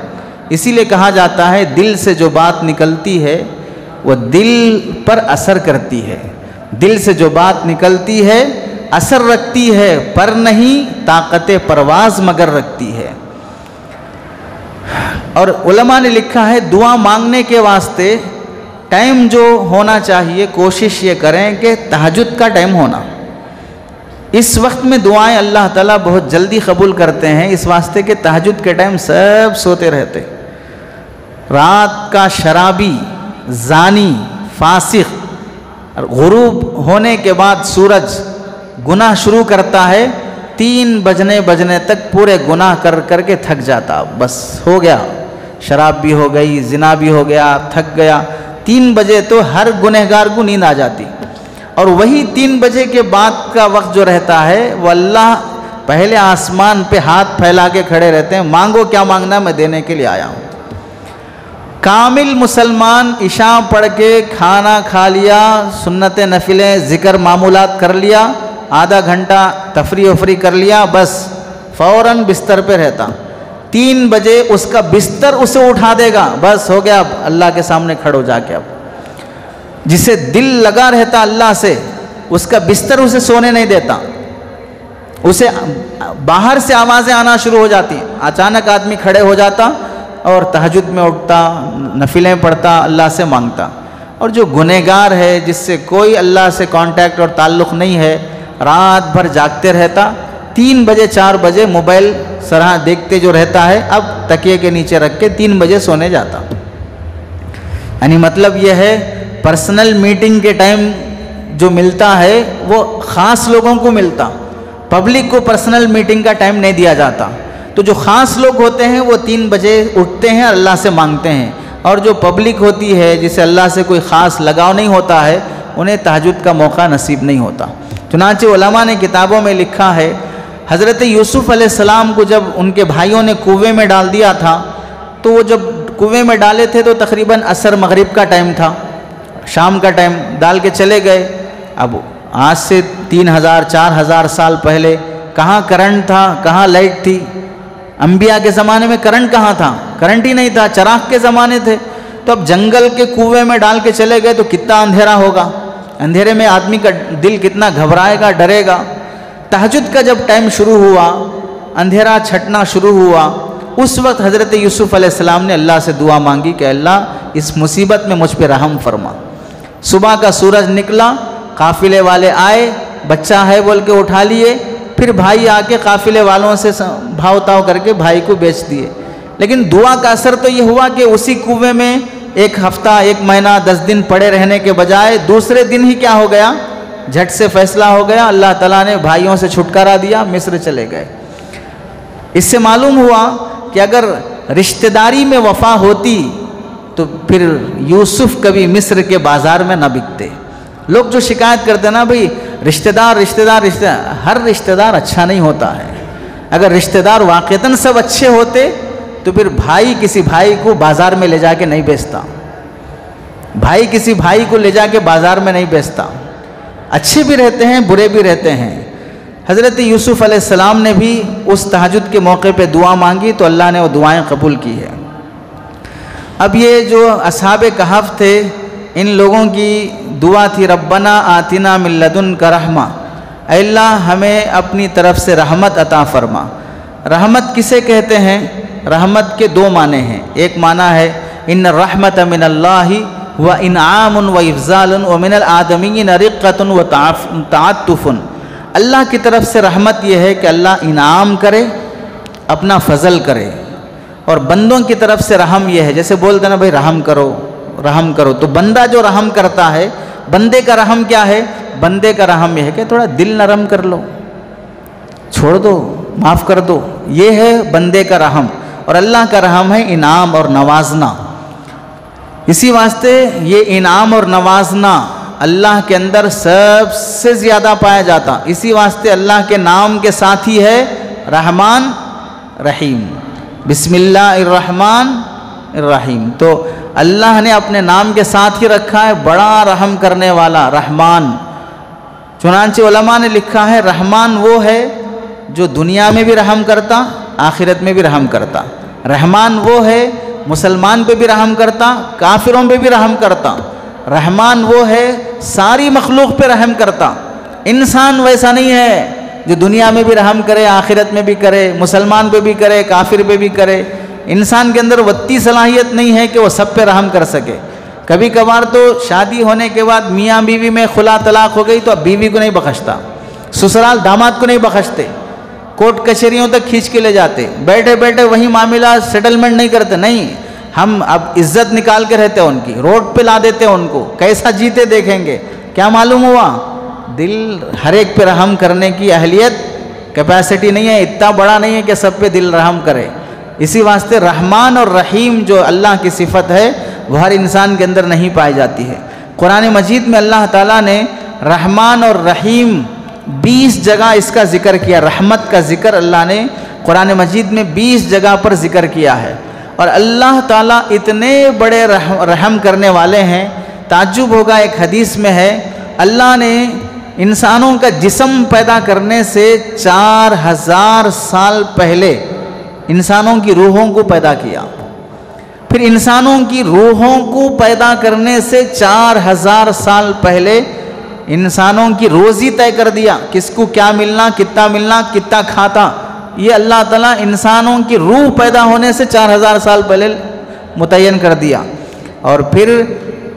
اسی لیے کہا جاتا ہے دل سے جو بات نکلتی ہے وہ دل پر اثر کرتی ہے. دل سے جو بات نکلتی ہے اثر رکھتی ہے، پر نہیں طاقت پرواز مگر رکھتی ہے. اور علماء نے لکھا ہے دعا مانگنے کے واسطے ٹائم جو ہونا چاہیے کوشش یہ کریں کہ تہجد کا ٹائم ہونا. اس وقت میں دعائیں اللہ تعالیٰ بہت جلدی قبول کرتے ہیں، اس واسطے کہ تہجد کے ٹائم سب سوتے رہتے. رات کا شرابی، زانی، فاسق، غروب ہونے کے بعد سورج گناہ شروع کرتا ہے، 3 بجنے تک پورے گناہ کر کے تھک جاتا. بس ہو گیا، شراب بھی ہو گئی، زنا بھی ہو گیا، تھک گیا. 3 بجے تو ہر گنہگار کو نیند آ جاتی. اور وہی 3 بجے کے بعد کا وقت جو رہتا ہے وہ اللہ پہلے آسمان پہ ہاتھ پھیلا کے کھڑے رہتے ہیں، مانگو کیا مانگنا میں دینے کے لیے آیا ہوں. کامل مسلمان عشاء پڑھ کے کھانا کھا لیا، سنت نفلیں ذکر معمولات کر لیا، آدھا گھنٹہ تفریح کر لیا، بس فوراً بستر پہ رہتا. 3 بجے اس کا بستر اسے اٹھا دے گا، بس ہو گیا، اب اللہ کے سامنے کھڑو جا کے. اب جسے دل لگا رہتا اللہ سے، اس کا بستر اسے سونے نہیں دیتا. اسے باہر سے آوازیں آنا شروع ہو جاتی ہیں، اچانک آدمی کھڑے ہو جاتا اور تہجد میں اٹھتا، نفلیں پڑھتا، اللہ سے مانگتا. اور جو گنہگار ہے جس سے کوئی اللہ سے کانٹیکٹ اور تعلق نہیں ہے، رات بھر جاگتے رہتا، 3 بجے 4 بجے موبائل سرا دیکھتے جو رہتا ہے، اب تکیے کے نیچے رکھ کے 3 بجے سونے جاتا. یعنی مطلب یہ ہے پرسنل میٹنگ کے ٹائم جو ملتا ہے وہ خاص لوگوں کو ملتا، پبلک کو پرسنل میٹنگ کا ٹائم نہیں دیا جاتا. تو جو خاص لوگ ہوتے ہیں وہ 3 بجے اٹھتے ہیں، اللہ سے مانگتے ہیں، اور جو پبلک ہوتی ہے جسے اللہ سے کوئی خاص لگاؤ نہیں ہوتا ہے انہیں تہجد کا موقع نصیب نہیں ہوتا. چنانچہ علماء نے کتابوں میں لکھا ہے حضرت یوسف علیہ السلام کو جب ان کے بھائیوں نے کنویں میں ڈال دیا تھا تو وہ جب کنویں میں ڈالے تھے تو تقریباً عصر مغرب کا ٹائم تھا، شام کا ٹائم، ڈال کے چلے گئے. اب آج سے 3000 4000 سال پہلے کہاں کرنٹ تھا، کہاں لائٹ تھی؟ انبیاء کے زمانے میں کرنٹ کہاں تھا؟ کرنٹ ہی نہیں تھا، چراغ کے زمانے تھے. تو اب جنگل کے کنویں میں ڈال کے چلے گئے تو کتنا اندھیرا ہوگا، اندھیرے میں آدمی کا دل کتنا گھبرائے گا، ڈرے گا. تہجد کا جب ٹائم شروع ہوا، اندھیرا چھٹنا شروع ہوا، اس وقت حضرت یوسف علیہ السلام نے اللہ سے دعا مانگی کہ اللہ اس مصیبت میں مجھ پہ رحم فرما. صبح کا سورج نکلا، قافلے والے آئے، بچہ ہے بول کے اٹھا لیے، پھر بھائی آ کے قافلے والوں سے بھاؤ تاؤ کر کے بھائی کو بیچ دیے. لیکن دعا کا اثر تو یہ ہوا کہ اسی کنویں میں 1 ہفتہ 1 مہینہ 10 دن پڑے رہنے کے بجائے دوسرے دن ہی کیا ہو گیا، جھٹ سے فیصلہ ہو گیا، اللہ تعالیٰ نے بھائیوں سے چھٹکارا دیا، مصر چلے گئے. اس سے معلوم ہوا کہ اگر رشتہ داری میں وفا ہوتی تو پھر یوسف کبھی مصر کے بازار میں نہ بکتے. لوگ جو شکایت کرتے ہیں نا بھئی رشتہ دار، ہر رشتہ دار اچھا نہیں ہوتا ہے. اگر رشتہ دار واقعتاً سب اچھے ہوتے تو پھر بھائی کسی بھائی کو بازار میں لے جا کے نہیں بیچتا، بھائی کسی بھائی کو لے جا کے بازار میں نہیں بیچتا. اچھے بھی رہتے ہیں، برے بھی رہتے ہیں. حضرت یوسف علیہ السلام نے بھی اس تہجد کے موقع پہ دعا مانگی تو اللہ نے وہ دعائیں قبول کی ہے. اب یہ جو اصحاب کہف تھے ان لوگوں کی دعا تھی ربنا آتنا من لدنک رحمہ، اے اللہ ہمیں اپنی طرف سے رحمت عطا فرما. رحمت کسے کہتے ہیں؟ رحمت کے 2 معنی ہیں. ایک معنی ہے ان الرحمت من اللہ و انعام و افضال و من الآدمین رقۃ و تعطف. اللہ کی طرف سے رحمت یہ ہے کہ اللہ انعام کرے، اپنا فضل کرے، اور بندوں کی طرف سے رحم یہ ہے جیسے بولتے نا بھائی رحم کرو رحم کرو، تو بندہ جو رحم کرتا ہے، بندے کا رحم کیا ہے؟ بندے کا رحم یہ ہے کہ تھوڑا دل نرم کر لو، چھوڑ دو، معاف کر دو، یہ ہے بندے کا رحم. اور اللہ کا رحم ہے انعام اور نوازنا. اسی واسطے یہ انعام اور نوازنا اللہ کے اندر سب سے زیادہ پایا جاتا. اسی واسطے اللہ کے نام کے ساتھ ہی ہے رحمان رحیم، بسم اللہ الرحمن الرحیم. تو اللہ نے اپنے نام کے ساتھ ہی رکھا ہے بڑا رحم کرنے والا رحمان. چنانچہ علماء نے لکھا ہے رحمان وہ ہے جو دنیا میں بھی رحم کرتا، آخرت میں بھی رحم کرتا. رحمان وہ ہے مسلمان پہ بھی رحم کرتا، کافروں پہ بھی رحم کرتا. رحمان وہ ہے ساری مخلوق پہ رحم کرتا. انسان ویسا نہیں ہے جو دنیا میں بھی رحم کرے، آخرت میں بھی کرے، مسلمان پہ بھی کرے، کافر پہ بھی کرے. انسان کے اندر وتی صلاحیت نہیں ہے کہ وہ سب پہ رحم کر سکے. کبھی کبھار تو شادی ہونے کے بعد میاں بیوی میں خلا طلاق ہو گئی تو اب بیوی کو نہیں بخشتا، سسرال داماد کو نہیں بخشتے، کورٹ کچہریوں تک کھینچ کے لے جاتے، بیٹھے بیٹھے وہی معاملات سیٹلمنٹ نہیں کرتے. نہیں، ہم اب عزت نکال کے رہتے ہیں ان کی، روڈ پہ لا دیتے ہیں ان کو، کیسا جیتے دیکھیں گے. کیا معلوم ہوا؟ دل ہر ایک پہ رحم کرنے کی اہلیت کیپیسٹی نہیں ہے، اتنا بڑا نہیں ہے کہ سب پہ دل رحم کرے. اسی واسطے رحمان اور رحیم جو اللہ کی صفت ہے وہ ہر انسان کے اندر نہیں پائی جاتی ہے. قرآن مجید میں اللہ تعالیٰ نے رحمان اور رحیم 20 جگہ اس کا ذکر کیا. رحمت کا ذکر اللہ نے قرآن مجید میں 20 جگہ پر ذکر کیا ہے. اور اللہ تعالیٰ اتنے بڑے رحم کرنے والے ہیں، تعجب ہوگا. ایک حدیث میں ہے اللہ نے انسانوں کا جسم پیدا کرنے سے 4000 سال پہلے انسانوں کی روحوں کو پیدا کیا. پھر انسانوں کی روحوں کو پیدا کرنے سے 4000 سال پہلے انسانوں کی روزی طے کر دیا، کس کو کیا ملنا، کتنا کھاتا. یہ اللہ تعالیٰ انسانوں کی روح پیدا ہونے سے 4000 سال پہلے متعین کر دیا. اور پھر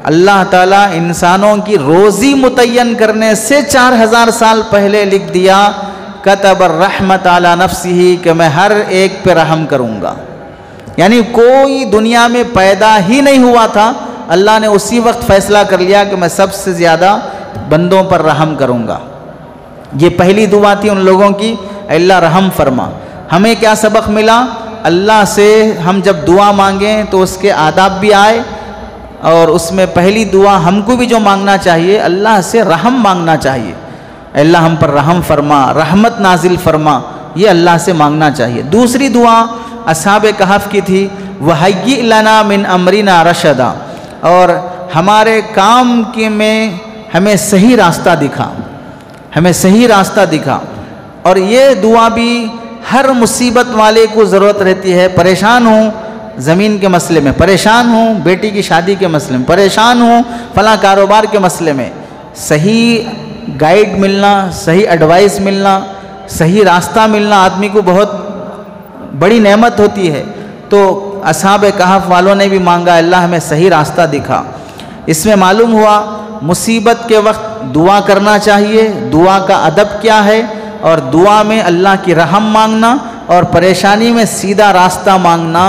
اللہ تعالیٰ انسانوں کی روزی متعین کرنے سے 4000 سال پہلے لکھ دیا کتب الرحمت علی نفسہ کہ میں ہر ایک پہ رحم کروں گا. یعنی کوئی دنیا میں پیدا ہی نہیں ہوا تھا، اللہ نے اسی وقت فیصلہ کر لیا کہ میں سب سے زیادہ بندوں پر رحم کروں گا. یہ پہلی دعا تھی ان لوگوں کی، اللہ رحم فرما. ہمیں کیا سبق ملا؟ اللہ سے ہم جب دعا مانگیں تو اس کے آداب بھی آئے، اور اس میں پہلی دعا ہم کو بھی جو مانگنا چاہیے اللہ سے رحم مانگنا چاہیے. اللہ ہم پر رحم فرما، رحمت نازل فرما، یہ اللہ سے مانگنا چاہیے. دوسری دعا اصحاب کہف کی تھی، وَحَيِّئْ لَنَا مِنْ أَمْرِنَا رَشَدًا، اور ہمارے کام کے میں ہمیں صحیح راستہ دکھا، ہمیں صحیح راستہ دکھا. اور یہ دعا بھی ہر مصیبت والے کو ضرورت رہتی ہے. پریشان ہوں زمین کے مسئلے میں، پریشان ہوں بیٹی کی شادی کے مسئلے میں، پریشان ہوں فلاں کاروبار کے مسئلے میں، صحیح گائیڈ ملنا، صحیح ایڈوائس ملنا، صحیح راستہ ملنا آدمی کو بہت بڑی نعمت ہوتی ہے. تو اصحاب کہف والوں نے بھی مانگا، اللہ ہمیں صحیح راستہ دکھا. اس میں معلوم ہوا مصیبت کے وقت دعا کرنا چاہیے، دعا کا ادب کیا ہے، اور دعا میں اللہ کی رحم مانگنا، اور پریشانی میں سیدھا راستہ مانگنا.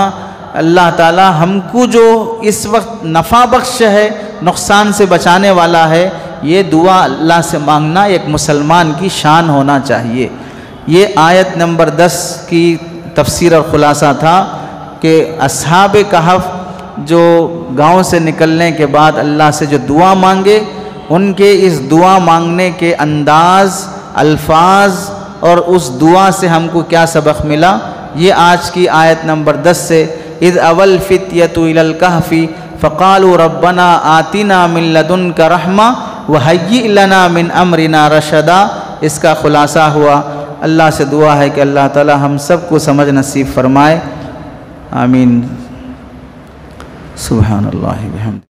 اللہ تعالی ہم کو جو اس وقت نفع بخش ہے، نقصان سے بچانے والا ہے، یہ دعا اللہ سے مانگنا ایک مسلمان کی شان ہونا چاہیے. یہ آیت نمبر 10 کی تفسیر اور خلاصہ تھا کہ اصحاب کہف جو گاؤں سے نکلنے کے بعد اللہ سے جو دعا مانگے، ان کے اس دعا مانگنے کے انداز، الفاظ اور اس دعا سے ہم کو کیا سبق ملا، یہ آج کی آیت نمبر 10 سے اذ اول فتیۃ الی الکہف فقالوا ربنا آتنا من لدنک رحمہ وہیئ لنا من امرنا رشدا، اس کا خلاصہ ہوا. اللہ سے دعا ہے کہ اللہ تعالی ہم سب کو سمجھ نصیب فرمائے. آمین. سبحان اللہ بحمدہ.